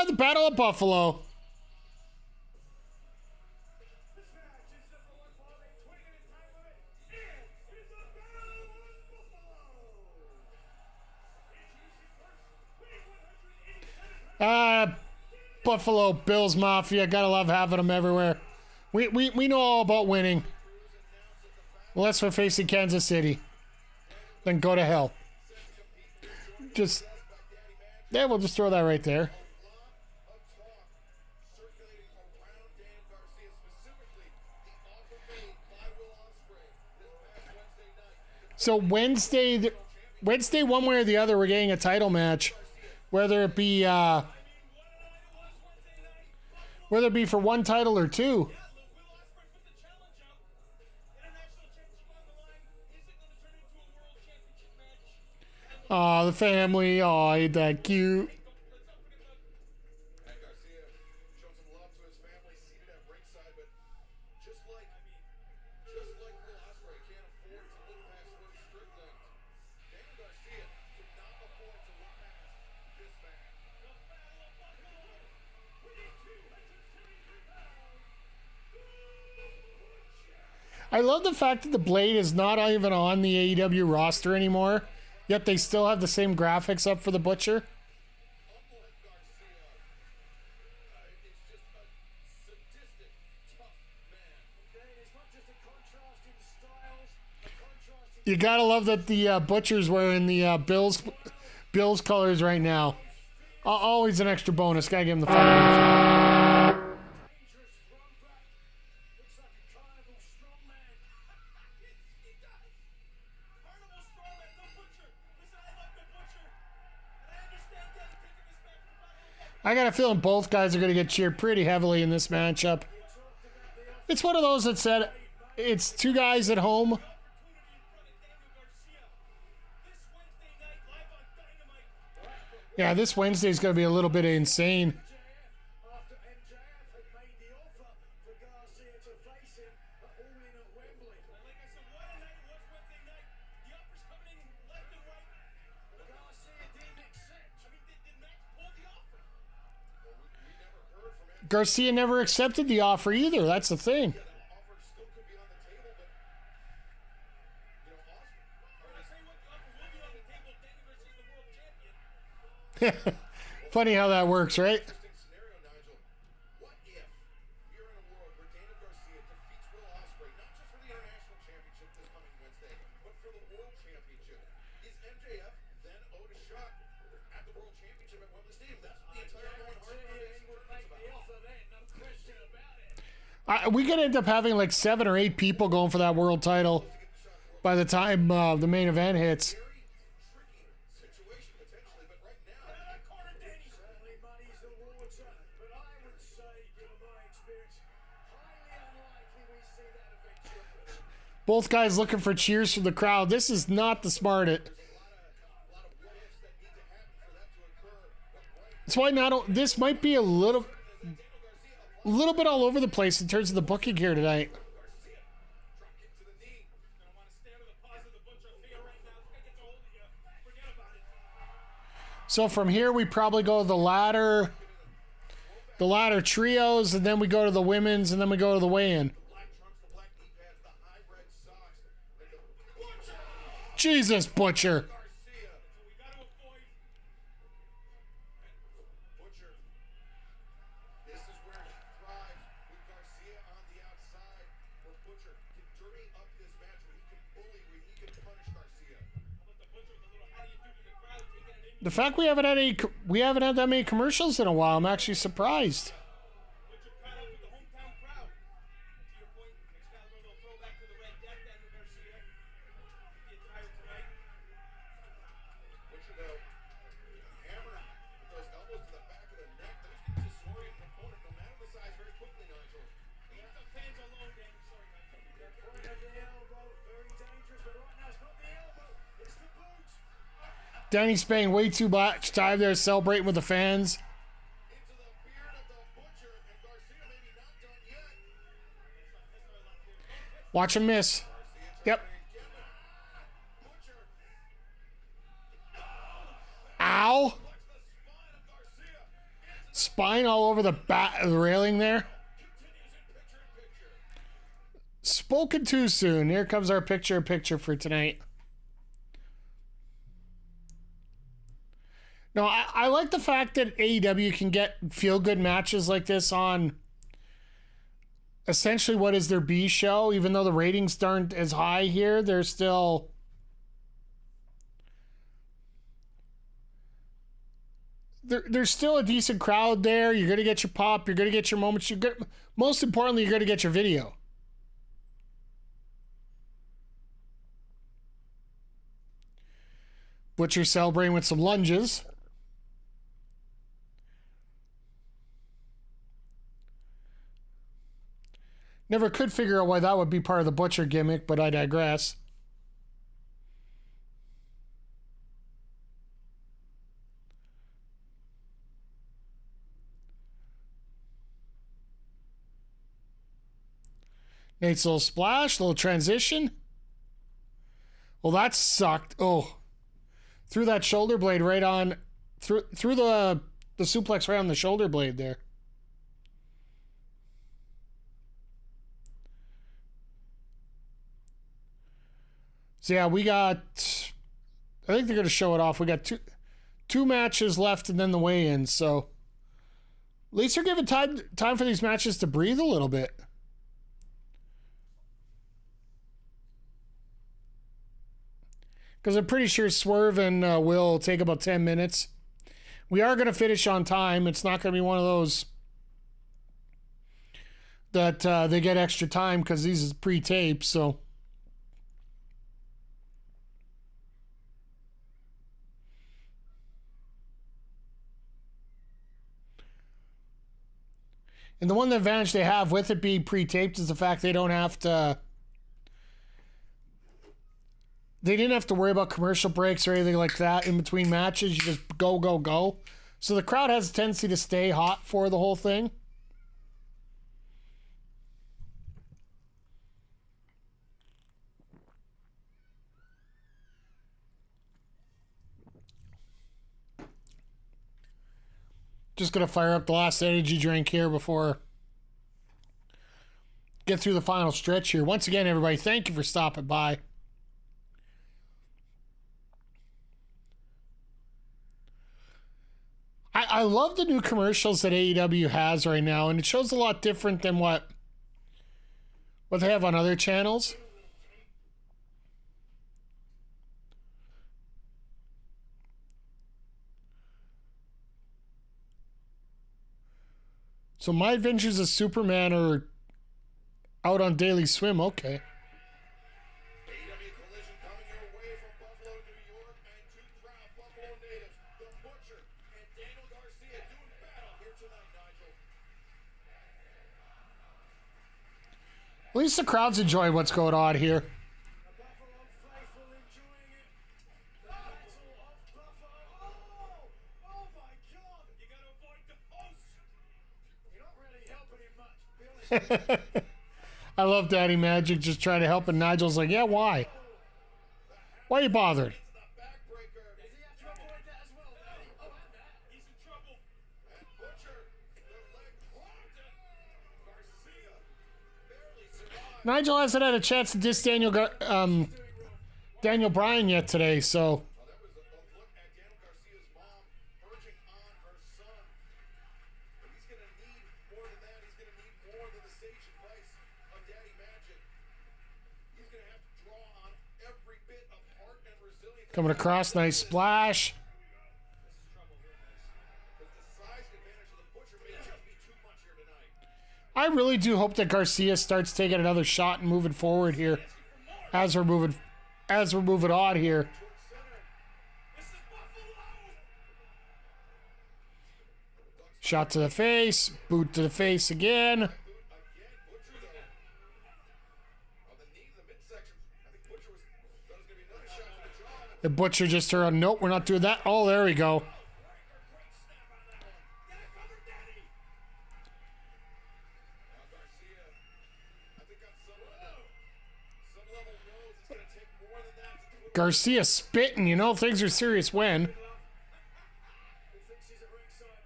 the Battle of Buffalo. This match is number 1 for a 20-minute time limit. It is a battle of Buffalo. Introducing first, weighing 187 Buffalo Bills Mafia. Gotta love having them everywhere. We know all about winning. Unless we're facing Kansas City. Then go to hell. Just, yeah, we'll just throw that right there. lot of talk circulating around So Wednesday, one way or the other, we're getting a title match, whether it be for one title or two. Oh, the family. Oh, ain't that cute. And Garcia showed some love to his family seated at ringside, but just like Will Ospreay can't afford to look past Will Strickland, Daniel Garcia could not afford to look past this man. I love the fact that the Blade is not even on the AEW roster anymore, yet they still have the same graphics up for the Butcher. Unlike Garcia, is just a sadistic, tough man. It's not just a contrast in styles, a contrast in You gotta love that the Butcher's wearing the Bills colors right now. Always an extra bonus. Gotta give him the fire. dangerous throwback. Looks like a carnival strongman. He does. Carnival Strongman, the Butcher. Listen, I love the Butcher. And I understand them taking this match to Battle of I got a feeling both guys are gonna get cheered pretty heavily in this matchup. It's one of those that said it's two guys at home. opportunity in front of Daniel Garcia. This Wednesday night, live on Dynamite. Yeah, this Wednesday's gonna be a little bit insane. After MJF had made the offer for Garcia to face him at All In at Wembley. And like I said, what a night it was Wednesday night. The offers coming in left and right. But Garcia didn't accept. I mean, did Max pull the offer? We never heard from him. Garcia never accepted the offer either. That's the thing. That offer still could be on the table, but Ospreay. When I say what, the offer will be on the table. Daniel Garcia's the world champion. Funny how that works, right? Interesting scenario, Nigel. What if we're in a world where Daniel Garcia defeats Will Ospreay, not just for the international championship this coming Wednesday, but for the world championship? Is MJF then owed a shot at the world championship at Wembley Stadium? That's what the entire Owen Hart He would make the tournament's about. offer then, no question about it. We could end up having like 7 or 8 people going for that world title by the time the main event hits. Very tricky situation potentially, but right now, Corner Danny. Certainly muddies the water, but I would say, given my experience, highly unlikely we see that eventually. Both guys looking for cheers from the crowd. This is not the smartest. a lot of what ifs that need to happen for that to occur. But right That's why not. This might be a little bit all over the place in terms of the booking here tonight. Garcia drop kick to the knee. Gonna want to stand with the paws of the Butcher here right now. This guy gets a hold of you. Forget about it. So from here we probably go the ladder trios, and then we go to the women's, and then we go to the weigh-in. Black trunks, the black knee pads, the high red socks, and the Butcher Jesus, Butcher. Garcia. We got to avoid. Butcher. This is where he thrives with Garcia on the outside. Where Butcher can dirty up this match, where he can bully, where he can punish Garcia. But the Butcher with a little how do you do to the crowd, taking it in. The fact we haven't had that many commercials in a while, I'm actually surprised. Butcher caught up with the hometown crowd. To your point, Excalibur, a little throwback to the Red Death, Daniel Garcia. The attire tonight. Butcher, though, hammer with those elbows to the back of the neck. Those can disorient an opponent, no matter the size, very quickly, Nigel. Leave the fans alone, Daniel. Sorry, Nigel. The point of the elbow, very dangerous, but right now it's not the elbow, it's the boot. Danny spending way too much time there celebrating with the fans. Into the beard of the Butcher, and Garcia maybe not done yet. Watch him miss. Yep. Butcher Ow. flex the spine of Garcia. Spine all over the railing there. Continues in picture. Spoken too soon. Here comes our picture for tonight. No, I like the fact that AEW can get feel-good matches like this on essentially what is their B show. Even though the ratings aren't as high here, they're still... There's still a decent crowd there. You're going to get your pop. You're going to get your moments. Most importantly, you're going to get your video. Butcher celebrating with some lunges. Never could figure out why that would be part of the Butcher gimmick, but I digress. Nate's little splash, little transition. Well, that sucked. Oh, threw that shoulder blade right on, through the suplex right on the shoulder blade there. So yeah, we got, I think they're going to show it off. We got two matches left and then the weigh-in. So at least they're giving time for these matches to breathe a little bit. Because I'm pretty sure Swerve and will take about 10 minutes. We are going to finish on time. It's not going to be one of those that they get extra time because these is pre-taped. So and the one advantage they have with it being pre-taped is the fact they don't have to. They didn't have to worry about commercial breaks or anything like that in between matches. You just go, go, go. So the crowd has a tendency to stay hot for the whole thing. Just going to fire up the last energy drink here before get through the final stretch here. Once again, everybody, thank you for stopping by. I love the new commercials that AEW has right now, and it shows a lot different than what they have on other channels. So My Adventures as Superman are out on Daily Swim. Okay. AEW Collision coming your way from Buffalo, New York, and two proud Buffalo natives, the Butcher and Daniel Garcia, doing battle here tonight, Nigel. At least the crowd's enjoying what's going on here. The Buffalo faithful enjoying it. The Battle of Buffalo. Oh my God! You gotta avoid the host. You're not really helping him much, to be honest. I love Daddy Magic just trying to help, and Nigel's like, yeah, why? Why are you bothered? The backbreaker. Does he have to avoid that as well? Oh, and that. He's in trouble. And Butcher, the leg clogged. Garcia barely survived. Nigel hasn't had a chance to diss Daniel Bryan yet today, so That was a look at Daniel Garcia's mom urging on her son. But he's going to need more than that. He's going to need more than the sage advice of Daddy Magic. He's going to have to draw on every bit of heart and resilience. coming across, nice splash. But the size advantage of the Butcher may just be too much here tonight. I really do hope that Garcia starts taking another shot and moving forward here as we're moving on here. This is Buffalo. Shot to the face, boot to the face again. Again, Butcher though. On the knee to the midsection. I think Butcher was going to be another shot to the jaw. The Butcher just turned on, nope, we're not doing that. Oh, there we go. Great snap on that one. Get it, cover Daddy. Now Garcia, I think on some level knows it's going to take more than that to put Garcia spitting, you know, things are serious when. Who thinks he's at ringside?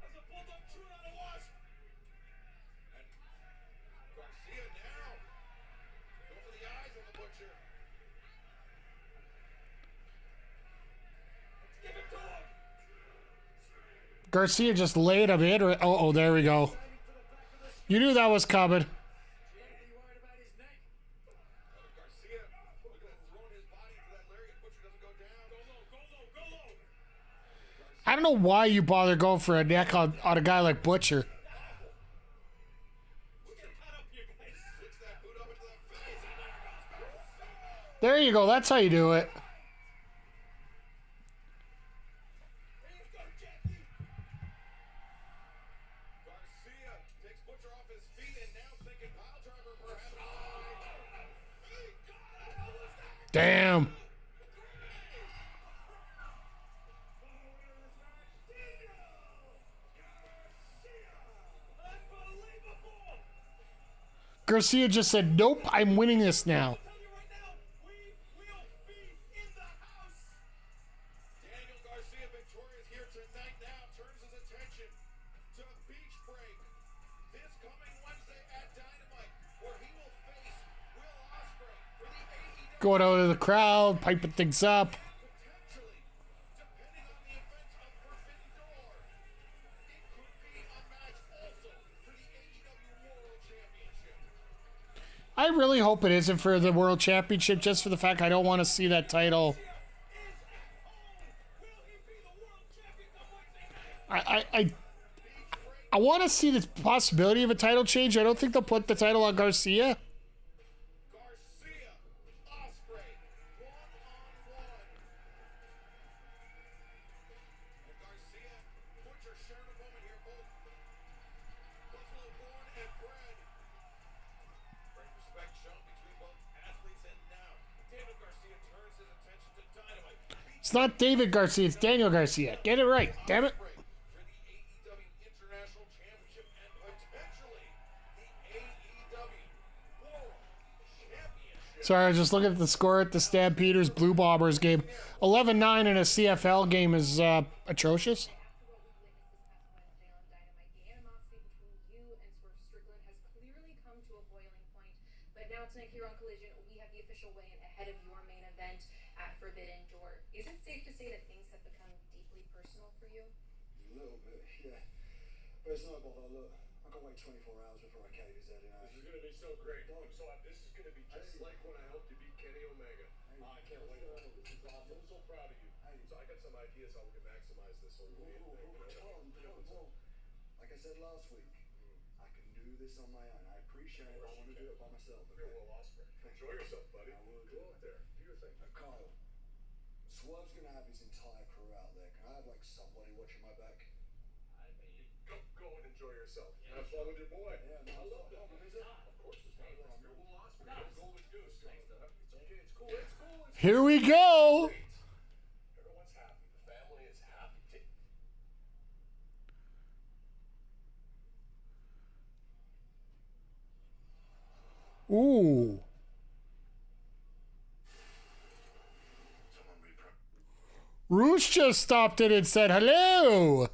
As a bulldog chewing on a wasp. And Garcia now go for the eyes of the Butcher. Give it to him. Garcia just laid him in. Oh, there we go. You knew that was coming. Anything worried about his neck? Garcia looking at throwing his body into that lariat. Butcher doesn't go down. Go low, go low, go low. I don't know why you bother going for a neck on a guy like Butcher. We'll get caught up here, guys. Flicks that boot up into the face. There you go. That's how you do it. Garcia just said, nope, I'm winning this now. I'll tell you right now, we will be in the house. Daniel Garcia victorious here tonight now turns his attention to Beach Break this coming Wednesday at Dynamite, where he will face Will Ospreay for the AEW Going out of the crowd, piping things up. potentially, depending on the event of Forbidden Door. It could be a match also for the AEW World Championship. I really hope it isn't for the World Championship, just for the fact I don't want to see that title. is at home. Will he be the world champion come Wednesday night? I want to see the possibility of a title change. I don't think they'll put the title on Garcia. Garcia, Ospreay, one-on-one. And Garcia, Butcher sharing a moment here, both Buffalo born and bred. Great respect shown between both athletes, and now Daniel Garcia turns his attention to Dynamite. It's not David Garcia, it's Daniel Garcia. Get it right, damn it. For the AEW International Championship and potentially the AEW World Championship. Sorry, I was just looking at the score at the Stampeders Blue Bombers game. 11-9 in a CFL game is atrocious. But now tonight here on Collision, we have the official weigh-in ahead of your main event at Forbidden Door. Is it safe to say that things have become deeply personal for you? A little bit, yeah. But it's not bother. Look, I can wait 24 hours before I cave his head, you know. This is going to be so great. This is going to be just like when I helped you beat Kenny Omega. I can't wait. This is awesome. I'm so proud of you. So I got some ideas how we can maximize this whole thing. Tom, like I said last week, I can do this on my own. I appreciate it. I want to do it by myself. Okay? Will Ospreay. Enjoy yourself, buddy. I will Go out there. Do your thing. Kyle, Swerve's going to have his entire crew out there. Can I have, like, somebody watching my back? Go and enjoy yourself. Have fun with your boy. Yeah, I love that. Is it? Of course it's not. You're Will Ospreay. You're Golden Goose. It's okay. It's cool. It's cool. It's Here we go. great. Everyone's happy. The family is happy. Ooh. Roosh just stopped it and said hello.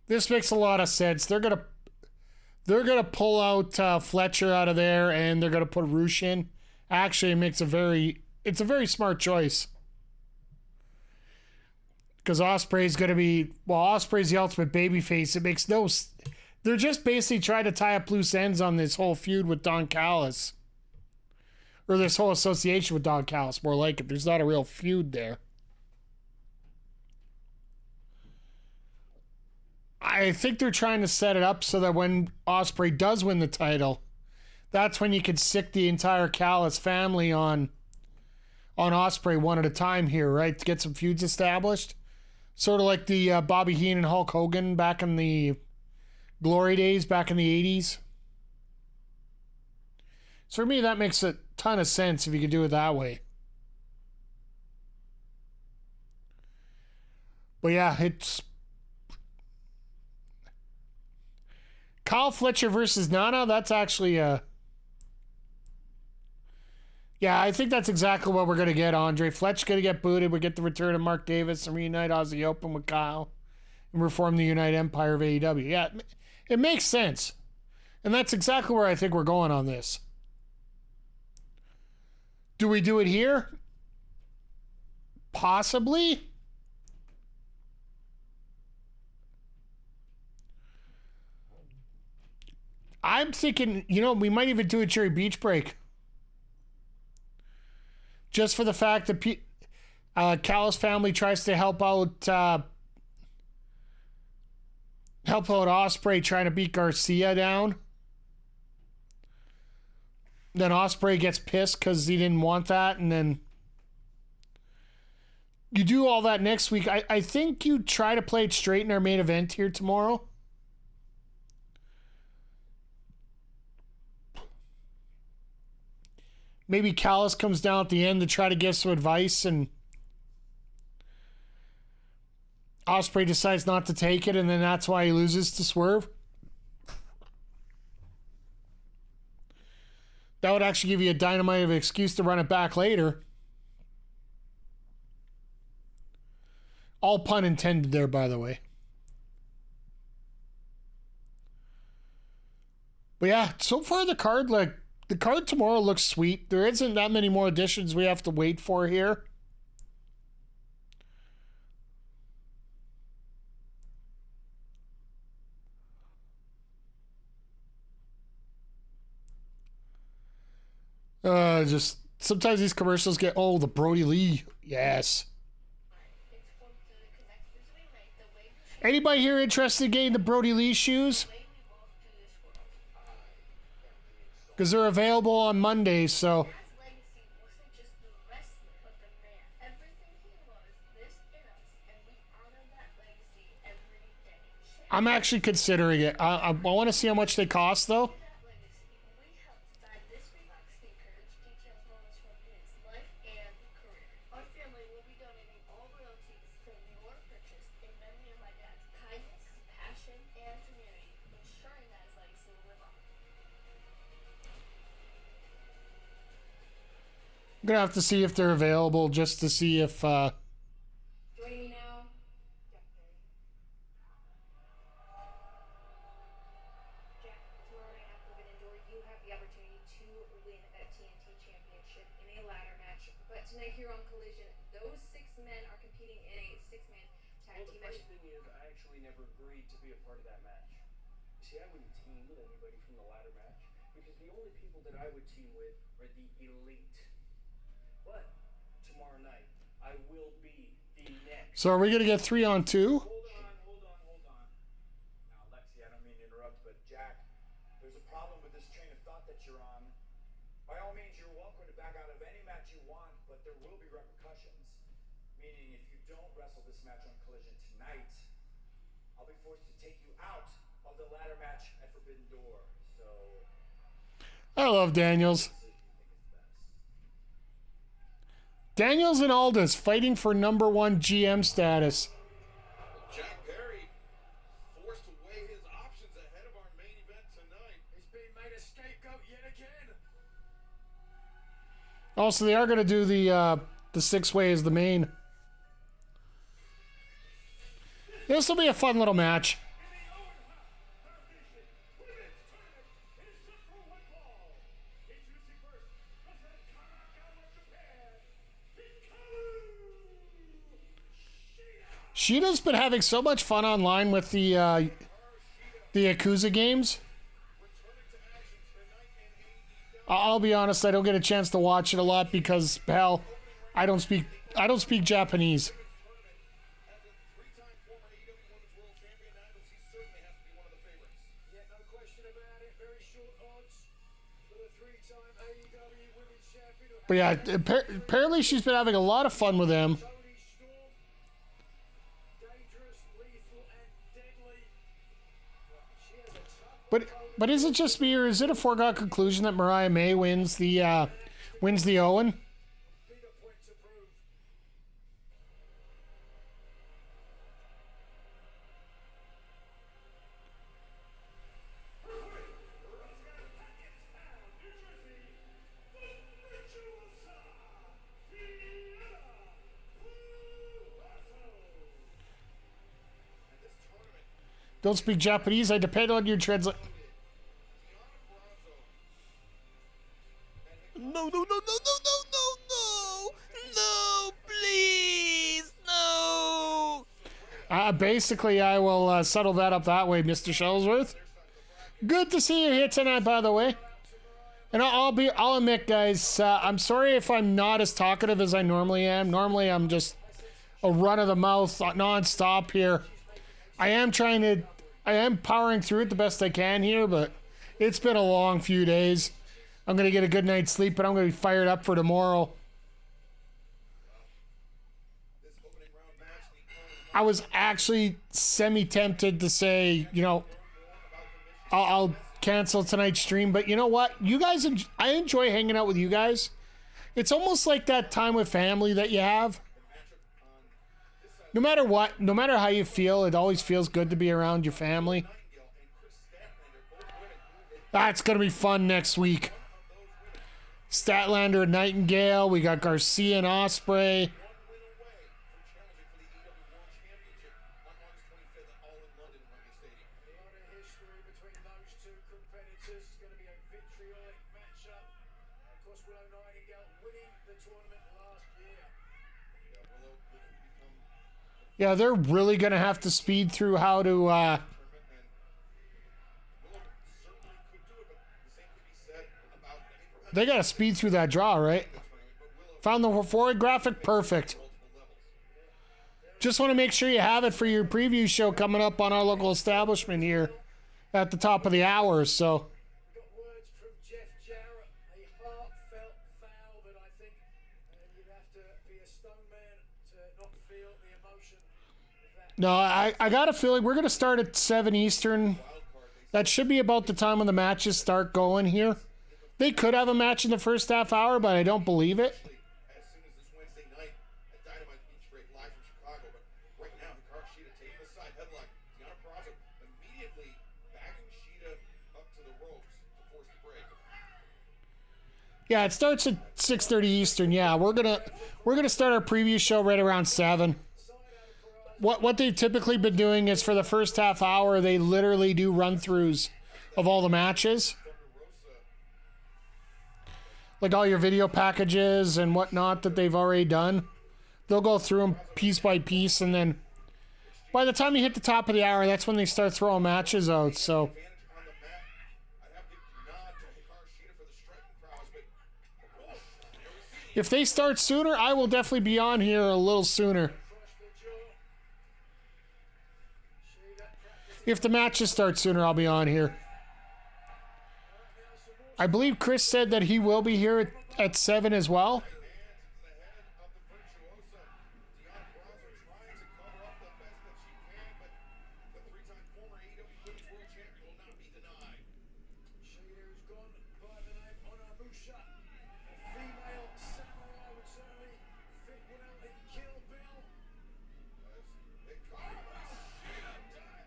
This makes a lot of sense. They're gonna pull out Fletcher out of there, and they're gonna put Roosh in. Actually, it's a very smart choice. Because Ospreay's gonna be Ospreay's the ultimate babyface. It makes no. They're just basically trying to tie up loose ends on this whole feud with Don Callis. Or this whole association with Don Callis, more like it. There's not a real feud there. I think they're trying to set it up so that when Ospreay does win the title, that's when you can sick the entire Callis family on Ospreay one at a time here, right? To get some feuds established. Sort of like the Bobby Heenan and Hulk Hogan back in the glory days, back in the 80s. So for me, that makes a ton of sense if you could do it that way. But yeah, it's Kyle Fletcher versus Nana. That's actually yeah, I think that's exactly what we're going to get, Andre. Fletcher's going to get booted. We get the return of Mark Davis and reunite Aussie Open with Kyle and reform the United Empire of AEW. Yeah, it makes sense. And that's exactly where I think we're going on this. Do we do it here? Possibly. I'm thinking, we might even do a Cherry Beach break. Just for the fact that Callis family tries to help out Ospreay trying to beat Garcia down. Then Ospreay gets pissed because he didn't want that, and then you do all that next week. I think you try to play it straight in our main event here tomorrow. Maybe Callis comes down at the end to try to give some advice, and Ospreay decides not to take it, and then that's why he loses to Swerve. That would actually give you a dynamite excuse to run it back later. All pun intended there, by the way. But yeah, so far the card tomorrow looks sweet. There isn't that many more additions we have to wait for here. Just sometimes these commercials get, oh, the Brody Lee. Yes. Anybody here interested in getting the Brody Lee shoes? Because they're available on Mondays, so. I'm actually considering it. I want to see how much they cost, though. I'm gonna have to see if they're available just to see if Joining me now, Jack, tomorrow night at Forbidden Door, you have the opportunity to win that TNT Championship in a ladder match. But tonight here on Collision, those 6 men are competing in a 6-man tag team match. The funny thing is, I actually never agreed to be a part of that match. See, I wouldn't team with anybody from the ladder match because the only people that I would team with are the elite. But tomorrow night, I will be the next. So are we gonna get 3 on 2? Hold on. Now, Lexi, I don't mean to interrupt, but Jack, there's a problem with this train of thought that you're on. By all means, you're welcome to back out of any match you want, but there will be repercussions. Meaning, if you don't wrestle this match on Collision tonight, I'll be forced to take you out of the ladder match at Forbidden Door. So, I love Daniels. Daniels and Aldis fighting for #1 GM status. Jack Perry forced to weigh his options ahead of our main event tonight. he's being made a scapegoat yet again. Also, they are going to do the 6-way as the main. This will be a fun little match. Shida's been having so much fun online with the Yakuza games. I'll be honest, I don't get a chance to watch it a lot because, hell, I don't speak Japanese. As a three-time former AEW Women's World Champion, Daniels, he certainly has to be one of the favorites. Yeah, no question about it. Very short odds for the 3-time AEW Women's Champion. But yeah, apparently she's been having a lot of fun with them. Toni Storm, dangerous, lethal, and deadly. She has a tough But is it just me, or is it a foregone conclusion that Mariah May wins the Owen? bigger point to prove. Don't speak Japanese. I depend on your translate. No, please, no. Basically, I will settle that up that way, Mr. Shellsworth. Good to see you here tonight, by the way. And I'll admit, guys, I'm sorry if I'm not as talkative as I normally am. Normally, I'm just a run of the mouth, non-stop here. I am powering through it the best I can here, but it's been a long few days. I'm going to get a good night's sleep, but I'm going to be fired up for tomorrow. I was actually semi-tempted to say, I'll cancel tonight's stream, but you know what? You guys, I enjoy hanging out with you guys. It's almost like that time with family that you have. No matter what, no matter how you feel, it always feels good to be around your family. That's going to be fun next week. Statlander and Nightingale. We got Garcia and Ospreay. Yeah, they're really going to have to speed through how to... They got to speed through that draw, right? Found the forward graphic. Perfect. Just want to make sure you have it for your preview show coming up on our local establishment here at the top of the hour. So... No, I got a feeling we're going to start at 7 Eastern. That should be about the time when the matches start going here. They could have a match in the first half hour, but I don't believe it. As soon as this Wednesday night at Dynamite Beach Break live from Chicago, but right now Hikaru Shida taking the side headlock. Deonna Purrazzo immediately backing Shida up to the ropes to force the break. Yeah, it starts at 6:30 Eastern. Yeah, we're gonna start our preview show right around 7. What they've typically been doing is for the first half hour, they literally do run-throughs of all the matches. Like all your video packages and whatnot that they've already done. They'll go through them piece by piece, and then by the time you hit the top of the hour, that's when they start throwing matches out. So if they start sooner, I will definitely be on here a little sooner. If the matches start sooner, I'll be on here. I believe Chris said that he will be here at 7 as well.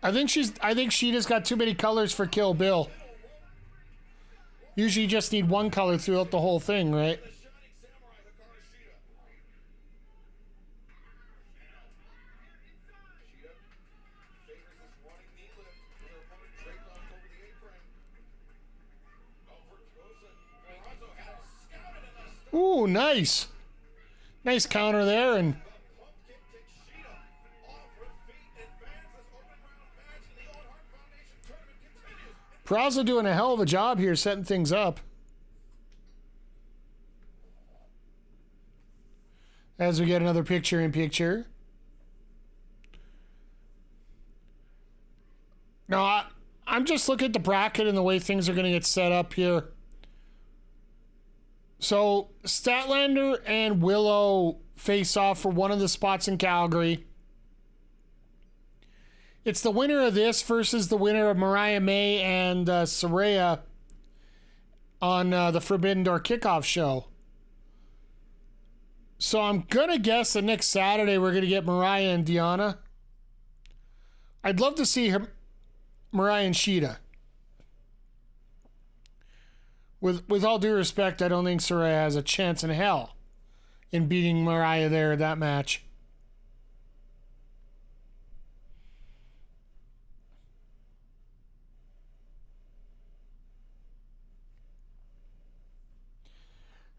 I think Shida's got too many colors for Kill Bill. Usually you just need one color throughout the whole thing, right? Ooh, nice. Nice counter there, and Purrazzo doing a hell of a job here setting things up. As we get another picture-in-picture. Now, I'm just looking at the bracket and the way things are going to get set up here. So, Statlander and Willow face off for one of the spots in Calgary. It's the winner of this versus the winner of Mariah May and Saraya on the Forbidden Door Kickoff show. So I'm going to guess that next Saturday we're going to get Mariah and Deonna. I'd love to see Mariah and Shida. With all due respect, I don't think Saraya has a chance in hell in beating Mariah there at that match.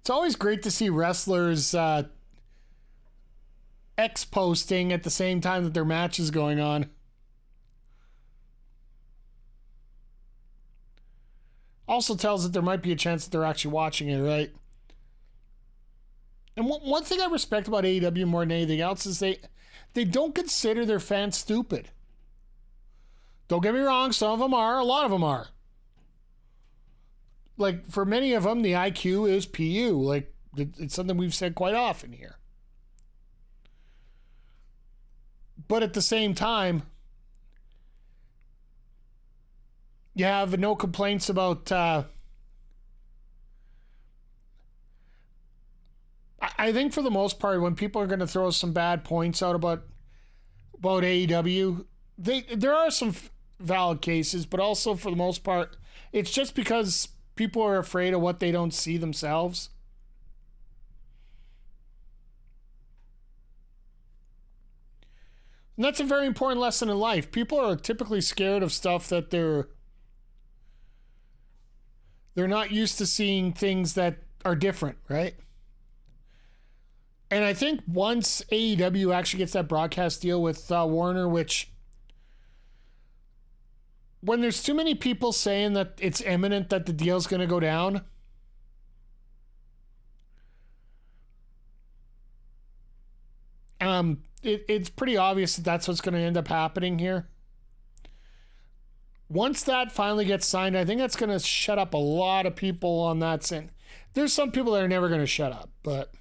It's always great to see wrestlers X-posting at the same time that their match is going on. Also tells that there might be a chance that they're actually watching it, right? And one thing I respect about AEW more than anything else is they don't consider their fans stupid. Don't get me wrong, some of them are, a lot of them are. Like, for many of them, the IQ is PU. Like, it's something we've said quite often here. But at the same time, you have no complaints about... I think for the most part, when people are going to throw some bad points out about AEW, there are some valid cases, but also for the most part, it's just because people are afraid of what they don't see themselves. And that's a very important lesson in life. People are typically scared of stuff that they're not used to seeing things that are different, right? And I think once AEW actually gets that broadcast deal with Warner, which when there's too many people saying that it's imminent that the deal's going to go down, it's pretty obvious that that's what's going to end up happening here. Once that finally gets signed, I think that's going to shut up a lot of people on that scene. There's some people that are never going to shut up, but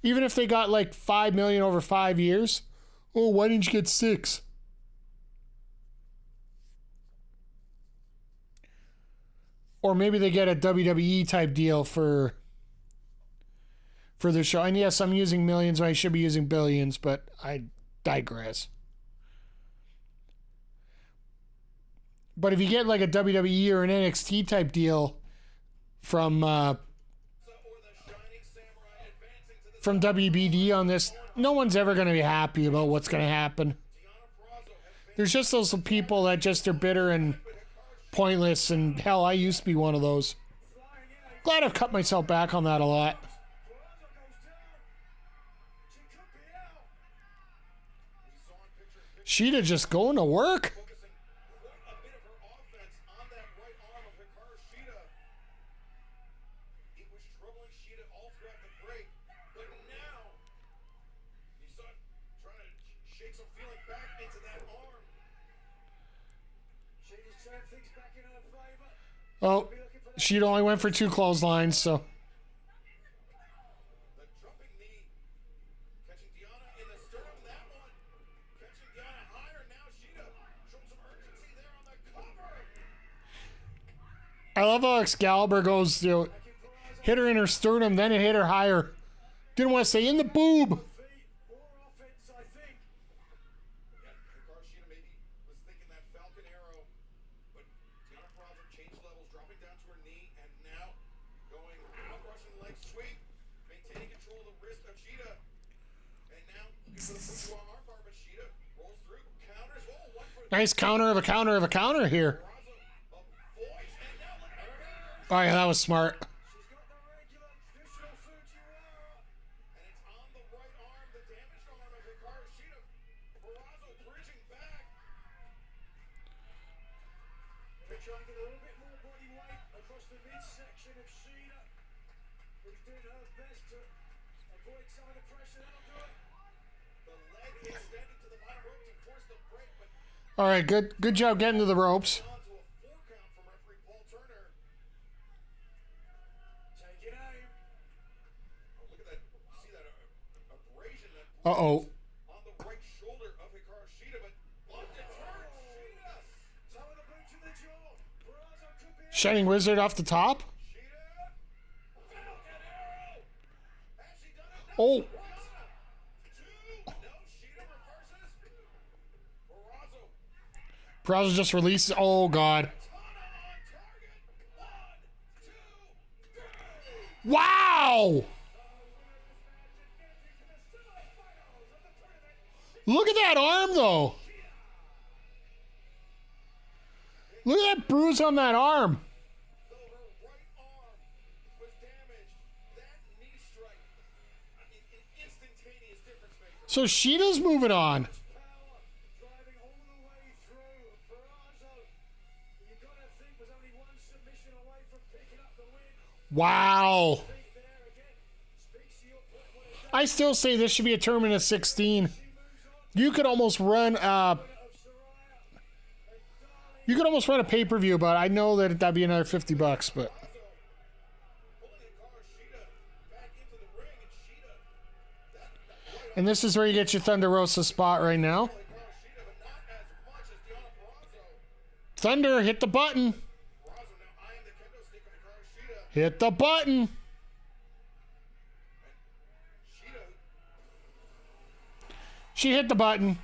even if they got like $5 million over 5 years, oh, why didn't you get 6? Or maybe they get a WWE type deal for the show. And yes, I'm using millions when I should be using billions, but I digress. But if you get like a WWE or an NXT type deal from WBD on this, no one's ever going to be happy about what's going to happen. There's just those people that just are bitter and pointless, and hell, I used to be one of those. Glad I've cut myself back on that a lot. Shida just going to work. Oh, Shida only went for 2 clotheslines, so. I love how Excalibur goes, hit her in her sternum, then it hit her higher. Didn't want to say in the boob. Nice counter of a counter of a counter here. Oh yeah, that was smart. All right, good job getting to the ropes. Uh-oh. Shining Wizard off the top. Oh. Purrazzo just releases. Oh, God. Wow! Look at that arm, though. Look at that bruise on that arm. So Shida's moving on. Wow. I still say this should be a tournament of 16. You could almost run a pay-per-view, but I know that that'd be another $50, but and this is where you get your Thunder Rosa spot right now. Thunder, hit the button. Hit the button. She hit the button.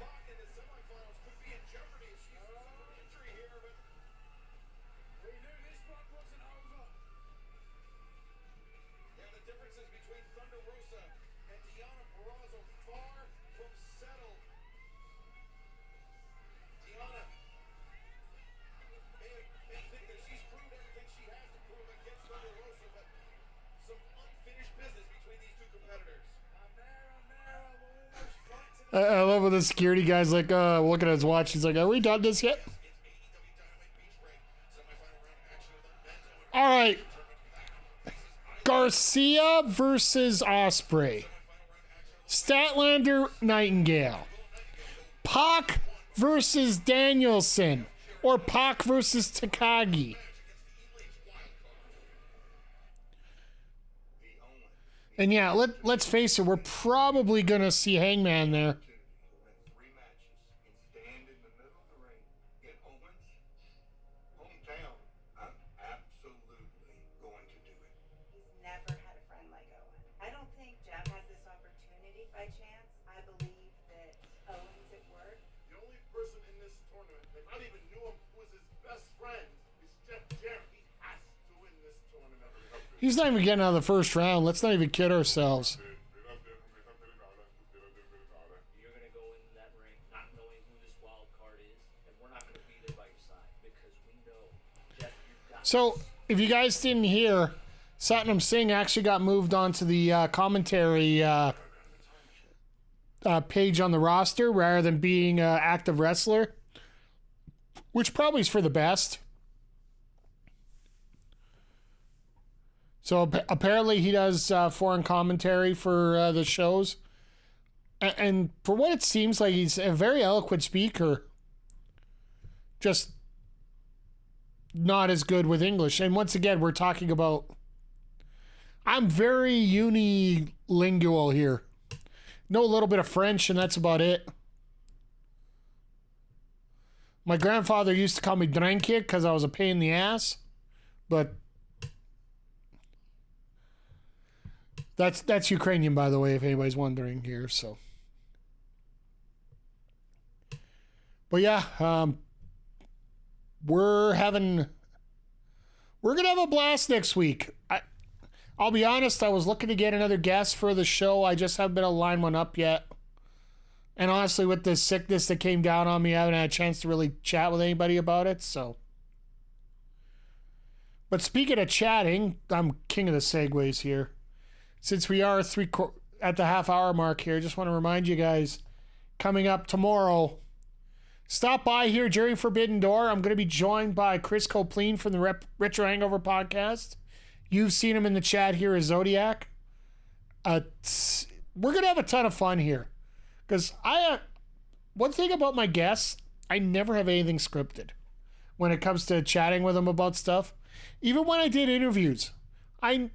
I love when the security guy's like, looking at his watch. He's like, are we done this yet? All right. Garcia versus Ospreay. Statlander, Nightingale. Pac versus Danielson. Or Pac versus Takagi. And yeah, let's face it, we're probably going to see Hangman there. Never had a friend like Owen. I don't think Jeff has this opportunity by chance. I believe that Owen's at work. The only person in this tournament that not even knew him who was his best friend is Jeff Jarrett. He has to win this tournament. He's not even getting out of the first round. Let's not even kid ourselves. You're going to go into that ring not knowing who this wild card is, and we're not going to be there by your side because we know, Jeff, you've got So, if you guys didn't hear, Satnam Singh actually got moved onto the commentary page on the roster rather than being an active wrestler, which probably is for the best. So apparently he does foreign commentary for the shows. And for what it seems like, he's a very eloquent speaker. Just not as good with English. And once again, we're talking about... I'm very unilingual here. Know a little bit of French, and that's about it. My grandfather used to call me Drankic because I was a pain in the ass. But... That's Ukrainian, by the way, if anybody's wondering here. So, but yeah, we're gonna have a blast next week. I'll be honest, I was looking to get another guest for the show. I just haven't been able to line one up yet. And honestly, with the sickness that came down on me, I haven't had a chance to really chat with anybody about it. So, but speaking of chatting, I'm king of the segues here. Since we are at the half-hour mark here, just want to remind you guys, coming up tomorrow, stop by here during Forbidden Door. I'm going to be joined by Chris Copleen from the Retro Hangover podcast. You've seen him in the chat here as Zodiac. We're going to have a ton of fun here. Because one thing about my guests, I never have anything scripted when it comes to chatting with them about stuff. Even when I did interviews, I'd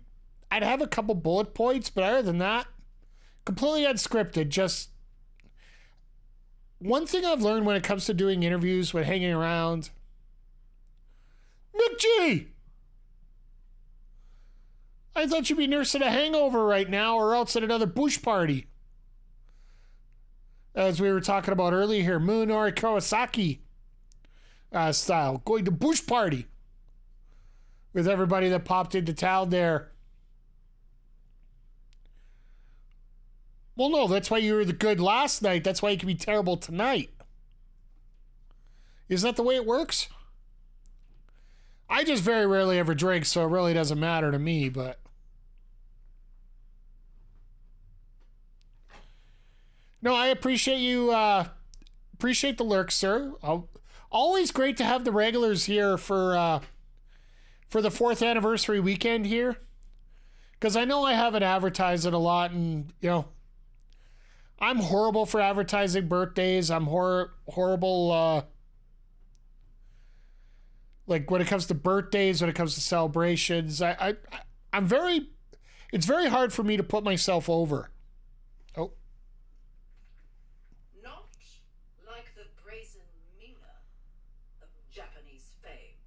have a couple bullet points, but other than that, completely unscripted. Just one thing I've learned when it comes to doing interviews, when hanging around. Nick G! I thought you'd be nursing a hangover right now or else at another bush party. As we were talking about earlier here, Munori Kawasaki style. Going to bush party with everybody that popped into town there. Well, no, that's why you were the good last night. That's why you can be terrible tonight. Isn't that the way it works? I just very rarely ever drink, so it really doesn't matter to me, but... No, I appreciate you, appreciate the lurk, sir. Always great to have the regulars here for the 4th anniversary weekend here. Because I know I haven't advertised it a lot, and, you know... I'm horrible for advertising birthdays. I'm horrible, like when it comes to birthdays, when it comes to celebrations. I'm very, it's very hard for me to put myself over. Oh. Not like the brazen Mina of Japanese fame.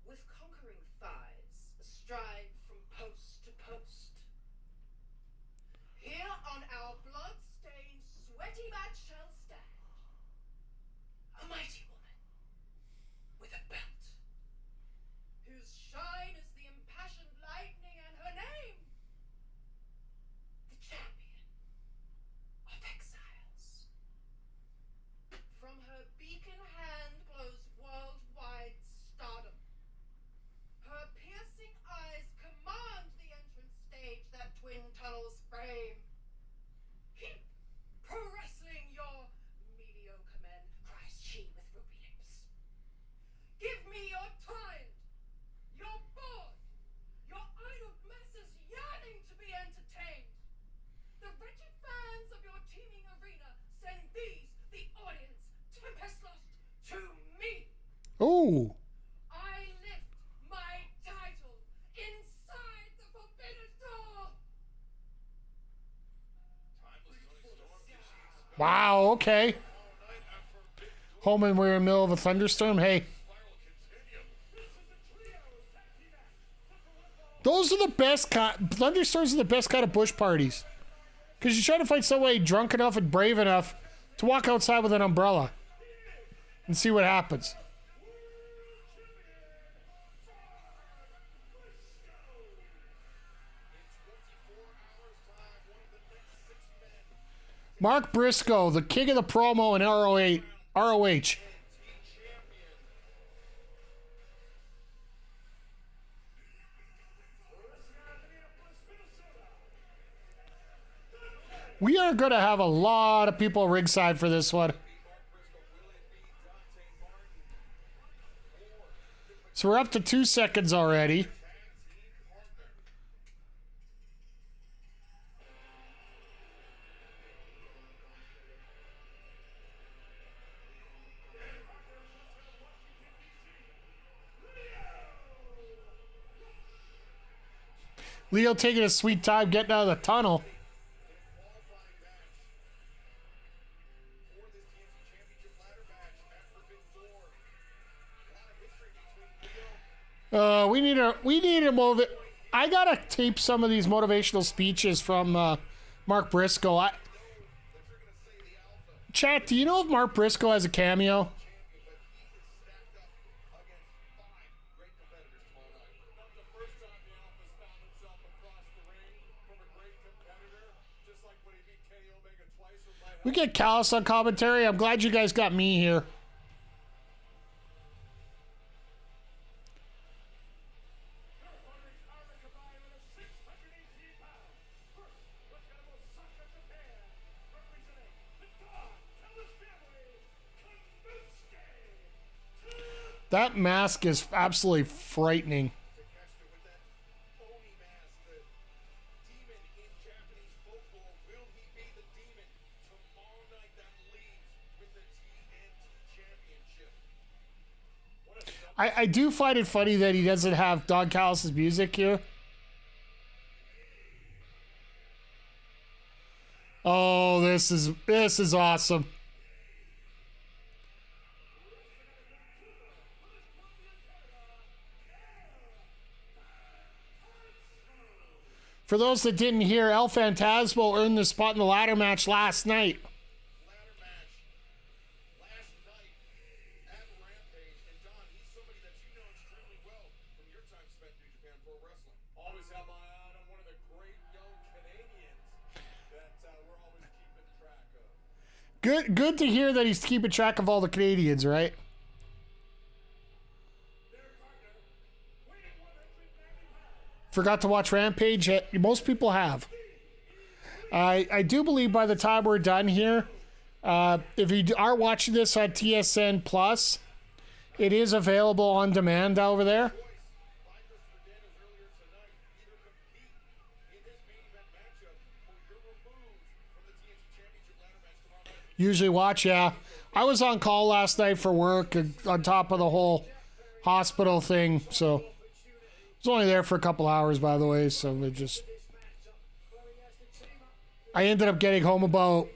With conquering thighs, astride from post to post. Here on our blood-stained, sweaty mat shall stand a mighty woman with a belt, whose shine is the impassioned lightning, and her name Wow, okay. Home and we're in the middle of a thunderstorm. Hey. Those are the best kind. Thunderstorms are the best kind of bush parties. Because you try to find somebody drunk enough and brave enough to walk outside with an umbrella and see what happens. Mark Briscoe, the king of the promo in ROH. We are going to have a lot of people ringside for this one. So we're up to 2 seconds already. Leo taking a sweet time getting out of the tunnel. We need a I gotta tape some of these motivational speeches from Mark Briscoe. Chat, do you know if Mark Briscoe has a cameo? We get Callis on commentary. I'm glad you guys got me here. That mask is absolutely frightening. I do find it funny that he doesn't have Don Callis' music here. Oh, this is awesome. For those that didn't hear, El Phantasmo earned the spot in the ladder match last night. Good to hear that he's keeping track of all the Canadians, right? Forgot to watch Rampage. Most people have. I do believe by the time we're done here, if you are watching this on TSN Plus, it is available on demand over there. Usually watch, yeah. I was on call last night for work on top of the whole hospital thing, so I was only there for a couple hours, by the way, so I ended up getting home about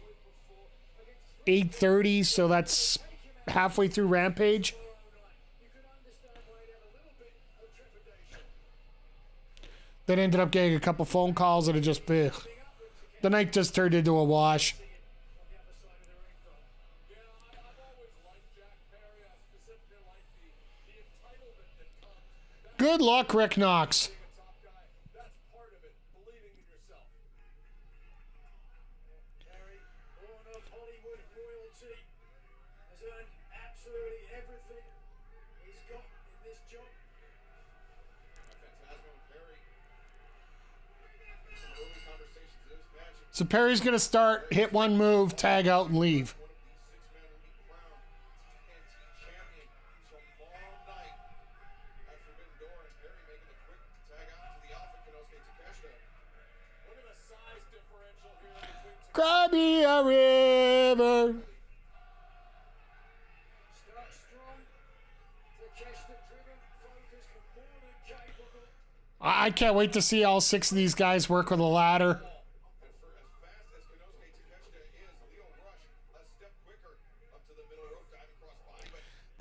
8:30, so that's halfway through Rampage. Then ended up getting a couple phone calls and it just, the night just turned into a wash. Good luck, Rick Knox. So Perry's going to start, hit one move, tag out, and leave. Cry me a river. I can't wait to see all 6 of these guys work with a ladder.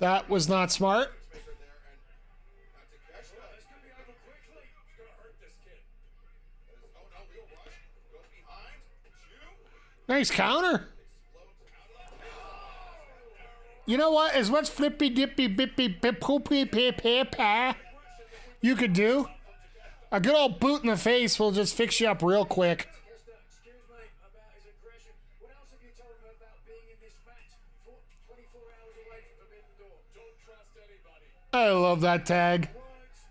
That was not smart. Maker there, and Takeshita. This could be over quickly. It's going to hurt this kid. Oh no, Leo Rush goes behind. Two. Nice counter. You know what? As much flippy dippy bippy bip poopy pa you could do, a good old boot in the face will just fix you up real quick. Excuse me about his aggression. What else have you told him about being in this match 24 hours away from Forbidden Door? Don't trust anybody. I love that tag. Words.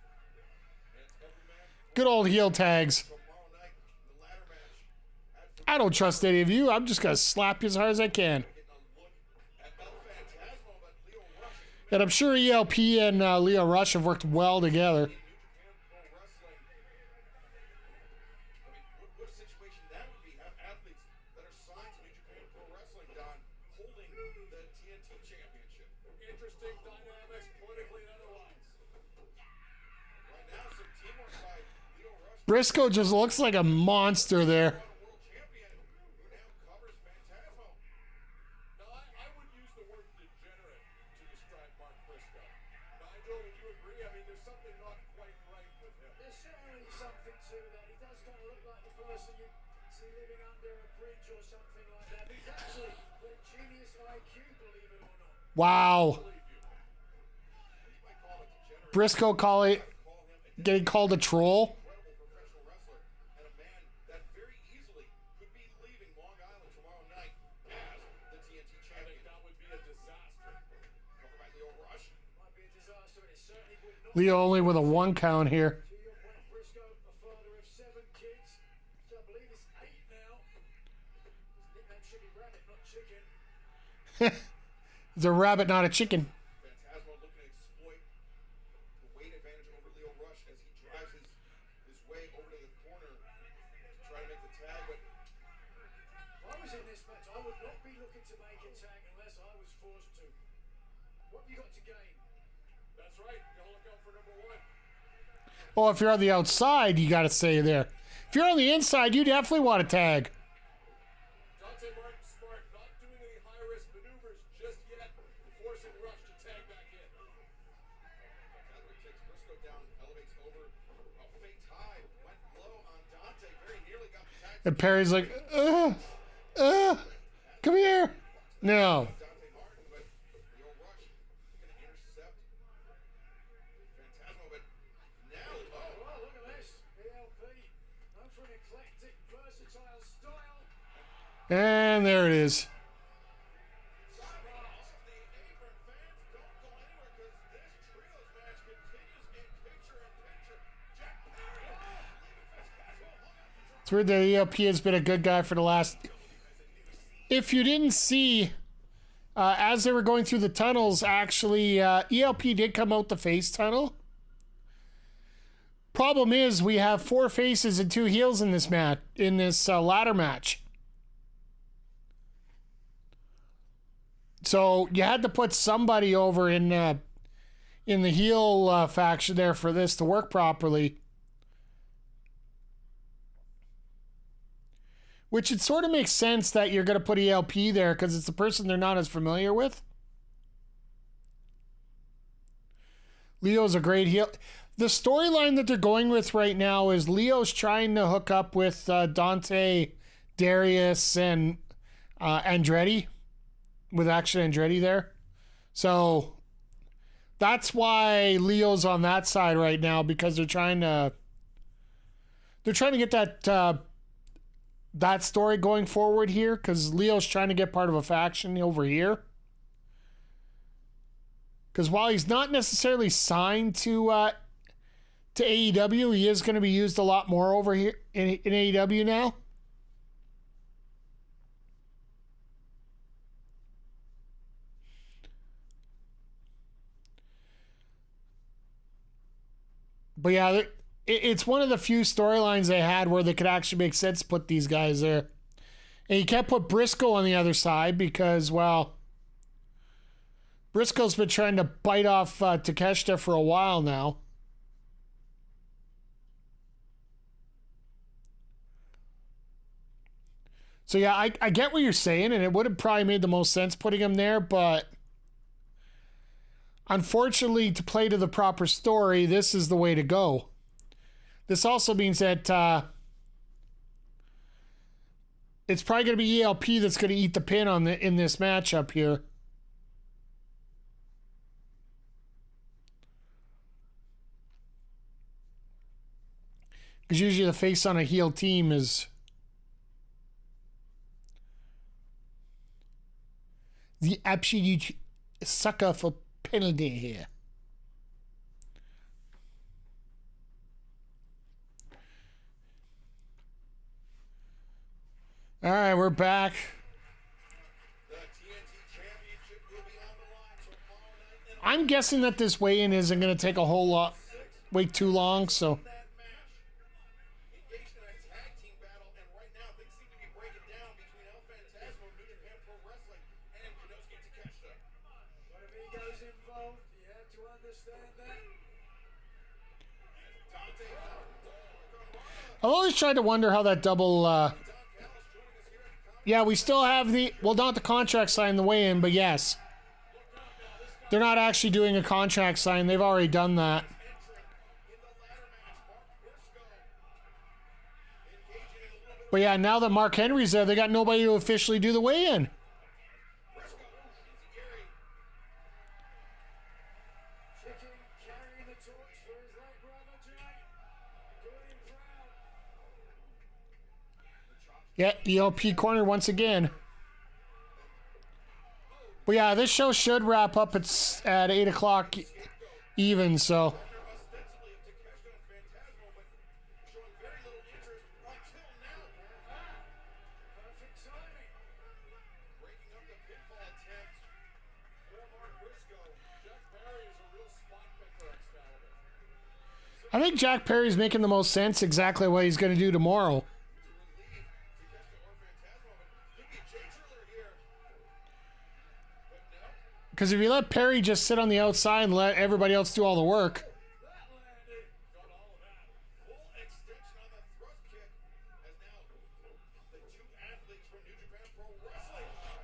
Good old heel tags. Tomorrow night, the ladder match. I don't trust any of you. I'm just going to slap you as hard as I can. Getting a look at El Phantasmo, but Leo Rush. And I'm sure ELP and Leo Rush have worked well together. New Japan Pro Wrestling. I mean, what a situation that would be. Have athletes that are signed to New Japan Pro Wrestling, Don, holding the TNT Championship. Interesting dynamics, politically and otherwise. Right now, some teamwork by Leo Rush, Briscoe just looks like a monster there. world champion, who now covers Phantasmo. Now, I would use the word degenerate to describe Mark Briscoe. Nigel, would you agree? I mean, there's something not quite right with him. There's certainly something to that. He does kind of look like the person you see living under a bridge or something like that. He's actually got a genius IQ, believe it or not. Wow. You might call it degenerate. Briscoe getting called a troll. Incredible professional wrestler and a man that very easily could be leaving Long Island tomorrow night as the TNT champion. That would be a disaster. Covered by Leo Rush. Might be a disaster, and it certainly would not. Leo only with a 1 count here. To your point, Briscoe, a father of 7 kids. So I believe it's 8 now. His nickname should be Rabbit, not Chicken. It's a rabbit, not a chicken. Phantasmo looking to exploit the weight advantage over Leo Rush as he drives his way over to the corner to try to make the tag, but If I was in this match, I would not be looking to make a tag unless I was forced to. What have you got to gain? That's right. Gotta look out for number 1. Well, if you're on the outside, you got to stay there. If you're on the inside, you definitely want to tag. Dante Martin smart, not doing any high-risk maneuvers just yet, forcing Rush to tag back in. Phantasmo takes Briscoe down, elevates over. A fake tie went low on Dante, very nearly got the tag. And Perry's like, come here. No. Dante Martin, but Leo Rush going to intercept Phantasmo, but now, Oh, look at this. ELP, known for an eclectic, versatile style. And there it is. the apron fans don't go anywhere because this trios match continues in picture-in-picture. Jack Perry, It's weird that ELP has been a good guy for the last... If you didn't see, as they were going through the tunnels, actually, ELP did come out the face tunnel. Problem is, we have 4 faces and 2 heels in this match, in this ladder match. So you had to put somebody over in the heel faction there for this to work properly. Which it sort of makes sense that you're going to put ELP there because it's the person they're not as familiar with. Leo's a great heel. The storyline that they're going with right now is Leo's trying to hook up with Dante, Darius, and Andretti, with Action Andretti there. So that's why Leo's on that side right now, because they're trying to get that story going forward here, because Leo's trying to get part of a faction over here. Because while he's not necessarily signed to AEW, he is going to be used a lot more over here in AEW now. But yeah, it's one of the few storylines they had where they could actually make sense to put these guys there. And you can't put Briscoe on the other side because, well, Briscoe's been trying to bite off Takeshita for a while now. So yeah, I get what you're saying, and it would have probably made the most sense putting him there, but unfortunately, to play to the proper story, this is the way to go. This also means that it's probably going to be ELP that's going to eat the pin in this matchup here. Because usually the face on a heel team is the absolute sucker for penalty here. All right, we're back. I'm guessing that this weigh-in isn't going to take a whole lot, way too long, so. I've always tried to wonder how that double, yeah, we still have the, well, not the contract sign, the weigh-in, but yes. They're not actually doing a contract sign. They've already done that. But yeah, now that Mark Henry's there, they got nobody to officially do the weigh-in. Yeah, ELP corner once again. But yeah, this show should wrap up at 8 o'clock even, so. I think Jack Perry's making the most sense exactly what he's going to do tomorrow. Because if you let Perry just sit on the outside and let everybody else do all the work.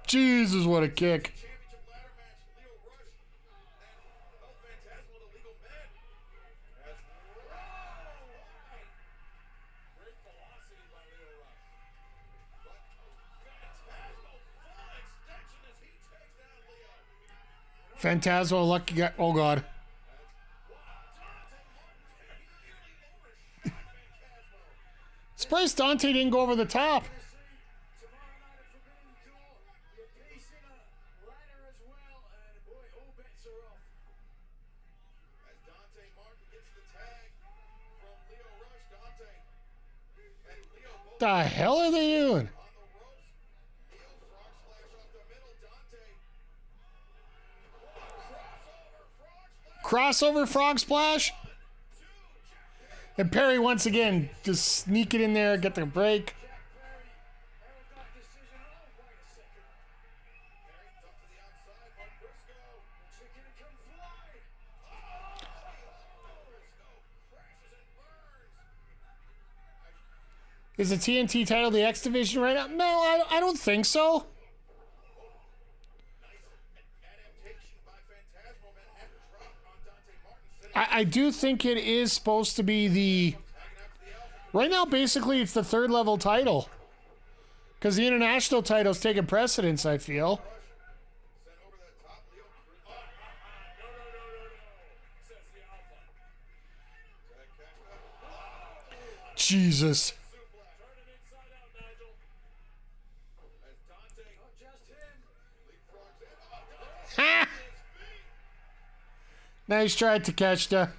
Jesus, what a kick. Phantasmo, lucky guy. Oh, God. Surprised Dante didn't go over the top. The hell are they doing? Crossover frog splash. And Perry once again just sneak it in there, get the break. Is the TNT title the X Division right now? No, I don't think so. I do think it is supposed to be the... Right now, basically, it's the third level title. Because the international title's taking precedence, I feel. Jesus. Ha! Nice try, Takeshita.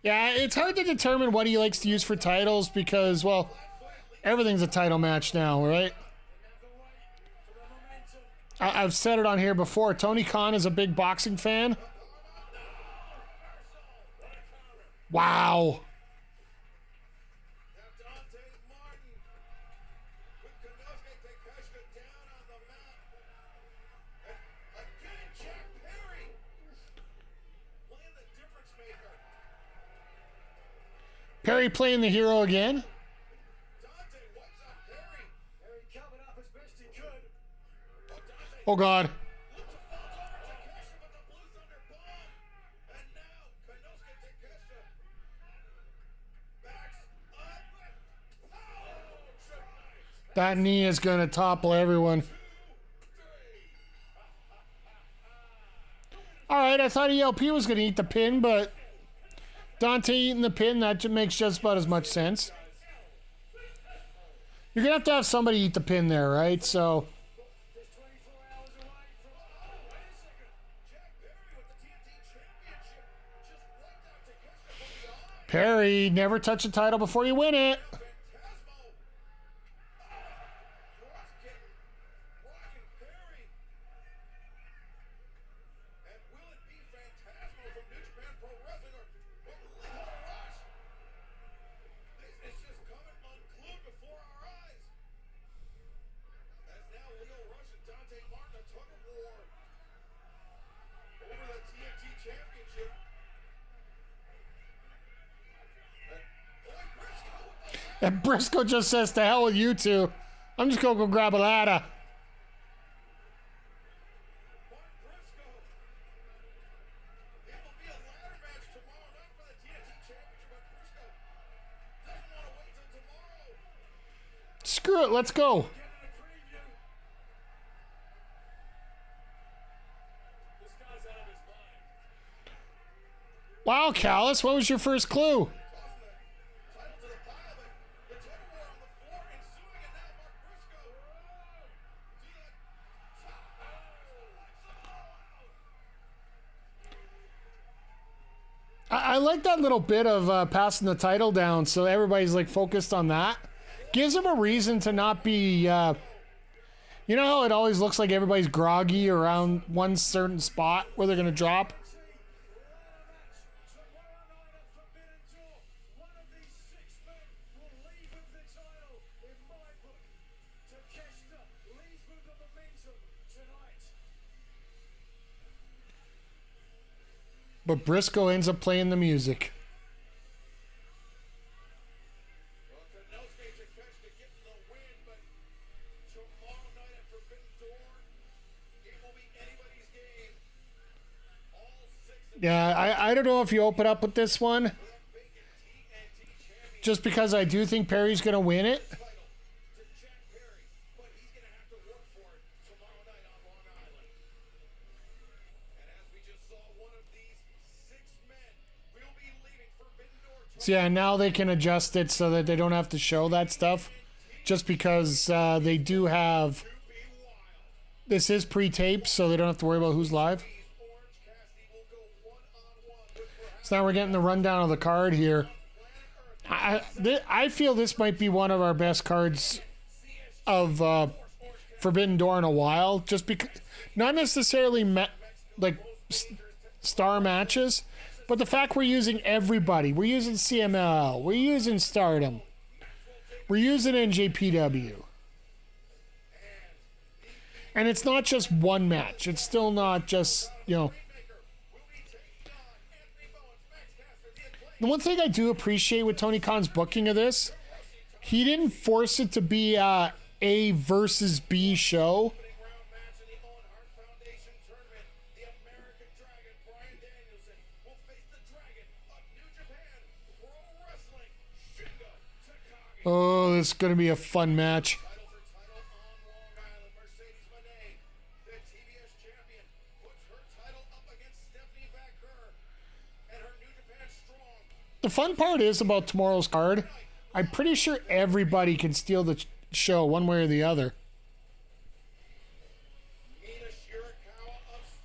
Yeah, it's hard to determine what he likes to use for titles because, well, everything's a title match now, right? I've said it on here before. Tony Khan is a big boxing fan. Wow. Perry playing the hero again. Oh, God. That knee is going to topple everyone. All right, I thought ELP was going to eat the pin, but Dante eating the pin, that makes just about as much sense. You're going to have somebody eat the pin there, right? So Perry, never touch a title before you win it. And Briscoe just says, to hell with you two. I'm just going to go grab a ladder. Screw it, let's go. Wow, Callis, what was your first clue? I like that little bit of passing the title down, so everybody's like focused on that. Gives them a reason to not be, you know how it always looks like everybody's groggy around one certain spot where they're going to drop? But Briscoe ends up playing the music. Yeah, I don't know if you open up with this one. Just because I do think Perry's going to win it. So yeah, now they can adjust it so that they don't have to show that stuff. Just because they do have... This is pre-taped, so they don't have to worry about who's live. So now we're getting the rundown of the card here. I feel this might be one of our best cards of Forbidden Door in a while. Just because... Not necessarily star matches... But the fact we're using everybody, we're using CMLL, we're using Stardom, we're using NJPW. And it's not just one match. It's still not just, you know. The one thing I do appreciate with Tony Khan's booking of this, he didn't force it to be a A versus B show. Oh, this is going to be a fun match. The fun part is about tomorrow's card, I'm pretty sure everybody can steal the show one way or the other.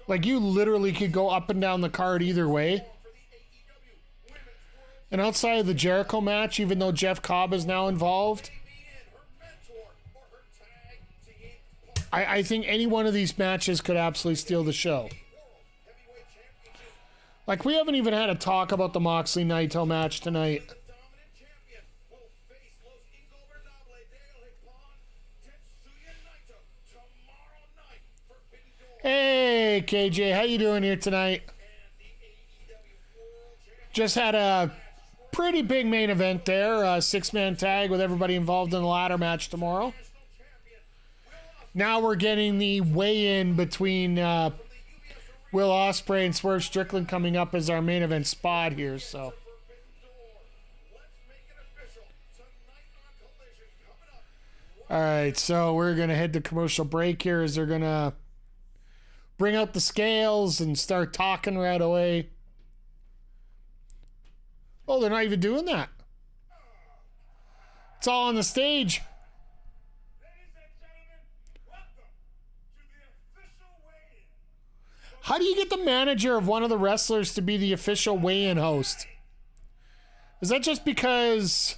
Like, you literally could go up and down the card either way. And outside of the Jericho match, even though Jeff Cobb is now involved, I think any one of these matches could absolutely steal the show. Like, we haven't even had a talk about the Moxley-Naito match tonight. Hey, KJ, how you doing here tonight? Just had a pretty big main event there. A six-man tag with everybody involved in the ladder match tomorrow. Now we're getting the weigh-in between Will Ospreay and Swerve Strickland coming up as our main event spot here. So, All right, so we're going to head to commercial break here as they're going to bring out the scales and start talking right away. Oh, they're not even doing that. It's all on the stage. Ladies and gentlemen, welcome to the official weigh-in. How do you get the manager of one of the wrestlers to be the official weigh-in host? Is that just because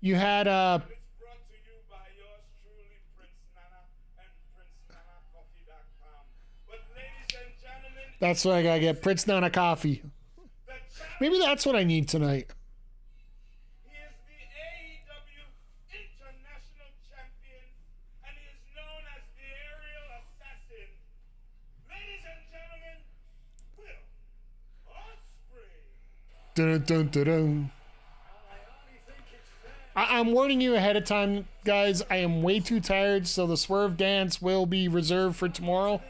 you had It's brought to you by yours truly, Prince Nana and PrinceNanaCoffee.com. But ladies and gentlemen, That's what I gotta get. Prince Nana coffee. the champion, Maybe that's what I need tonight. he is the AEW International Champion, and he is known as the Aerial Assassin. Ladies and gentlemen, Will Ospreay. Dun, dun, dun, dun. I'm warning you ahead of time, guys. I am way too tired, so the Swerve dance will be reserved for tomorrow. That's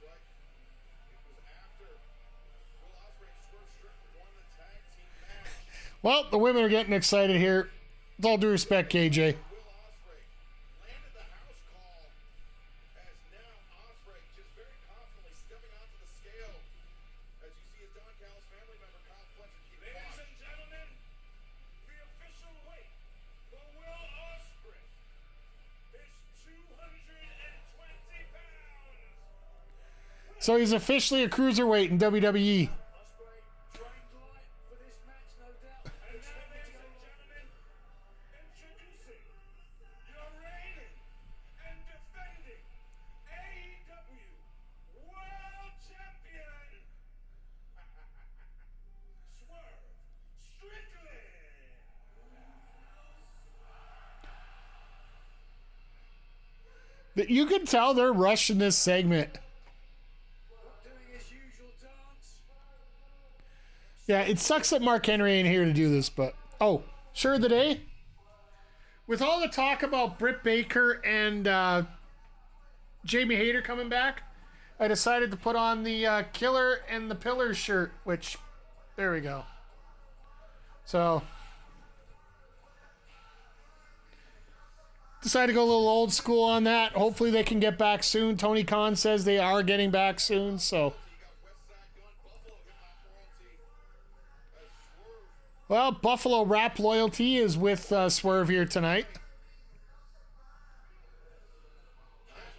right. It was after Will Ospreay and Swerve Strickland won the tag team match. Well, the women are getting excited here. With all due respect, KJ. Will Ospreay landed the house call as now Ospreay just very confidently stepping onto the scale. As you see his Don Callis family member Kyle Fletcher keep Ladies watch. and gentlemen, the official weight for Will Ospreay is 220 pounds. So he's officially a cruiserweight in WWE. Ospreay trained light for this match, no doubt. And now, ladies and gentlemen, introducing your reigning and defending AEW World Champion, Swerve Strickland. You can tell they're rushing this segment. Doing his usual dance. Yeah, it sucks that Mark Henry ain't here to do this, but... Oh, sure of the day? With all the talk about Britt Baker and Jamie Hayter coming back, I decided to put on the Killer and the Pillars shirt, which... There we go. So... Decided to go a little old school on that. Hopefully they can get back soon. Tony Khan says they are getting back soon, so... Well, Buffalo Rap Loyalty is with Swerve here tonight.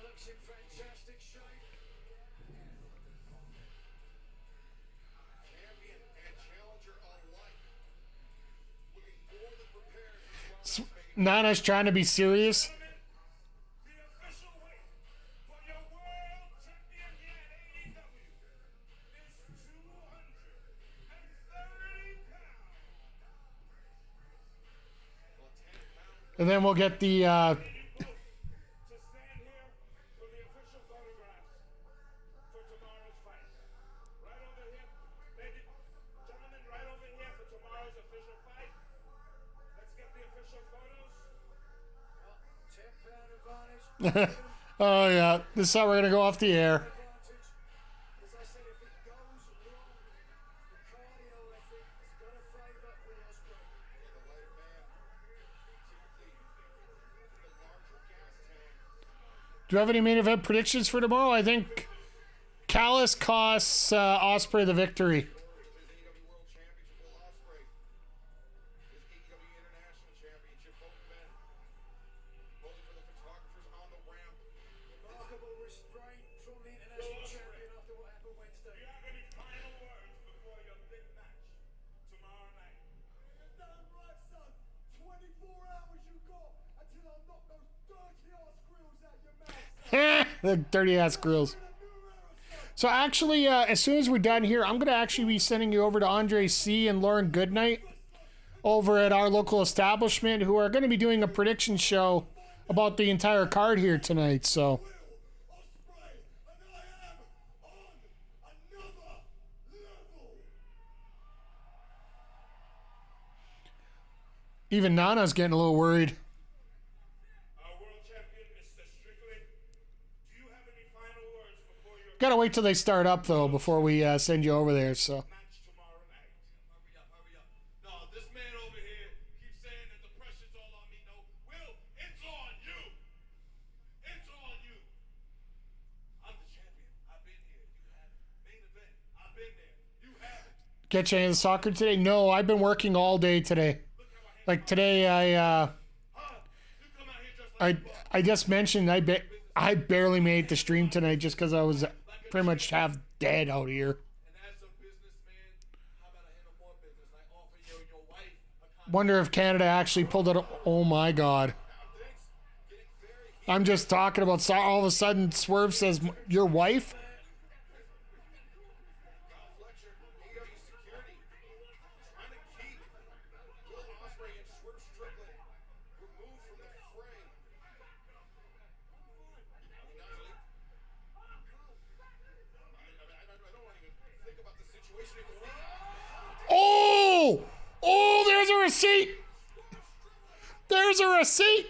Looks in fantastic shape. Champion and challenger alike. Looking more than prepared. Nana's trying to be serious. The official weight for your world champion here at AEW is 230 pounds. And then we'll get the... To stand here for the official photographs for tomorrow's fight. Right over here, ladies, gentlemen, right over here for tomorrow's official fight. Let's get the official photos. 10-pound advantage. Oh, yeah. This is how we're going to go off the air. As I said, if it goes wrong, the cardio effort is going to favour Will Ospreay. The lighter man, typically the larger gas tank. Do you have any main event predictions for tomorrow? I think Callis costs Ospreay the victory. His AEW World Championship, Will Ospreay. His AEW International Championship, both men. Posing for the photographers on the ramp. Remarkable restraint from the international champion after what happened Wednesday. Do you have any final words before your big match tomorrow night? You're damn right, son. 24 hours you got until I knock those dirty ass grills out your mouth. The dirty ass grills. So actually, as soon as we're done here, I'm going to actually be sending you over to Andre C. and Lauren Goodnight over at our local establishment who are going to be doing a prediction show about the entire card here tonight. So Ospreay, and I am on another level. even Nana's getting a little worried. Our world champion, Mr. Strickland, do you have any final Gotta wait till they start up, though, before we send you over there, so. Match tomorrow night. Hurry up, hurry up. No, this man over here keeps saying that the pressure's all on me. No, Will, it's on you. It's on you. I'm the champion. I've been here. You haven't. Main event. I've been there. You haven't. Catch any of the soccer today? No, I've been working all day today. Like today, I just mentioned I barely made the stream tonight just because I was pretty much half dead out here. And as a businessman, how about I handle more business? I offer you and your wife a contract. Wonder if Canada actually pulled it. Oh my God! I'm just talking about. All of a sudden, Swerve says, "Your wife." Fletcher, AEW security, trying to keep Will Ospreay and Swerve Strickland removed from the fray. I don't want to even think about the situation anymore. Oh, there's a receipt. There's a receipt.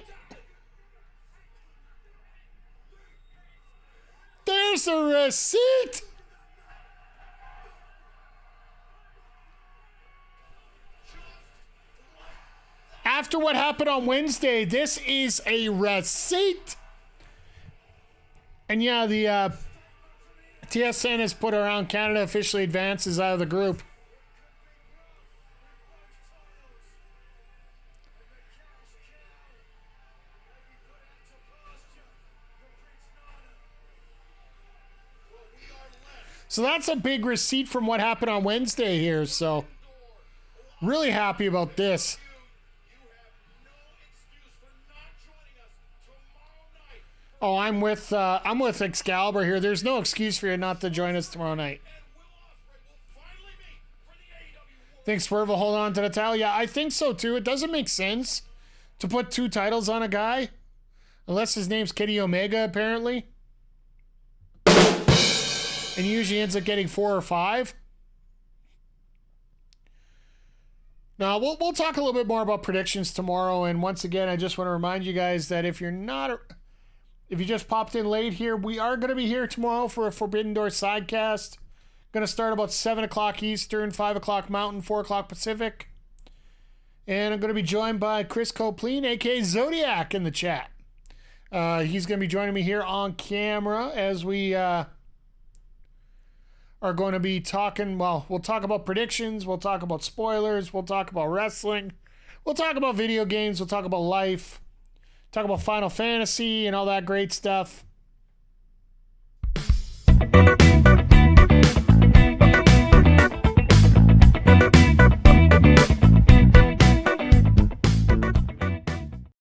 There's a receipt. After what happened on Wednesday, this is a receipt. And yeah, the TSN has put around Canada officially advances out of the group. So that's a big receipt from what happened on Wednesday here. So really happy about this. Oh, I'm with Excalibur here. There's no excuse for you not to join us tomorrow night. Think Swerve will hold on to the title? Yeah, I think so too. It doesn't make sense to put 2 titles on a guy. Unless his name's Kenny Omega, apparently. And he usually ends up getting 4 or 5. Now, we'll talk a little bit more about predictions tomorrow. And once again, I just want to remind you guys that if you just popped in late here, we are going to be here tomorrow for a Forbidden Door Sidecast. Going to start about 7 o'clock Eastern, 5 o'clock Mountain, 4 o'clock Pacific. And I'm going to be joined by Chris Copleen, a.k.a. Zodiac, in the chat. He's going to be joining me here on camera as we are going to be talking, well, we'll talk about predictions, we'll talk about spoilers, we'll talk about wrestling, we'll talk about video games, we'll talk about life, talk about Final Fantasy and all that great stuff.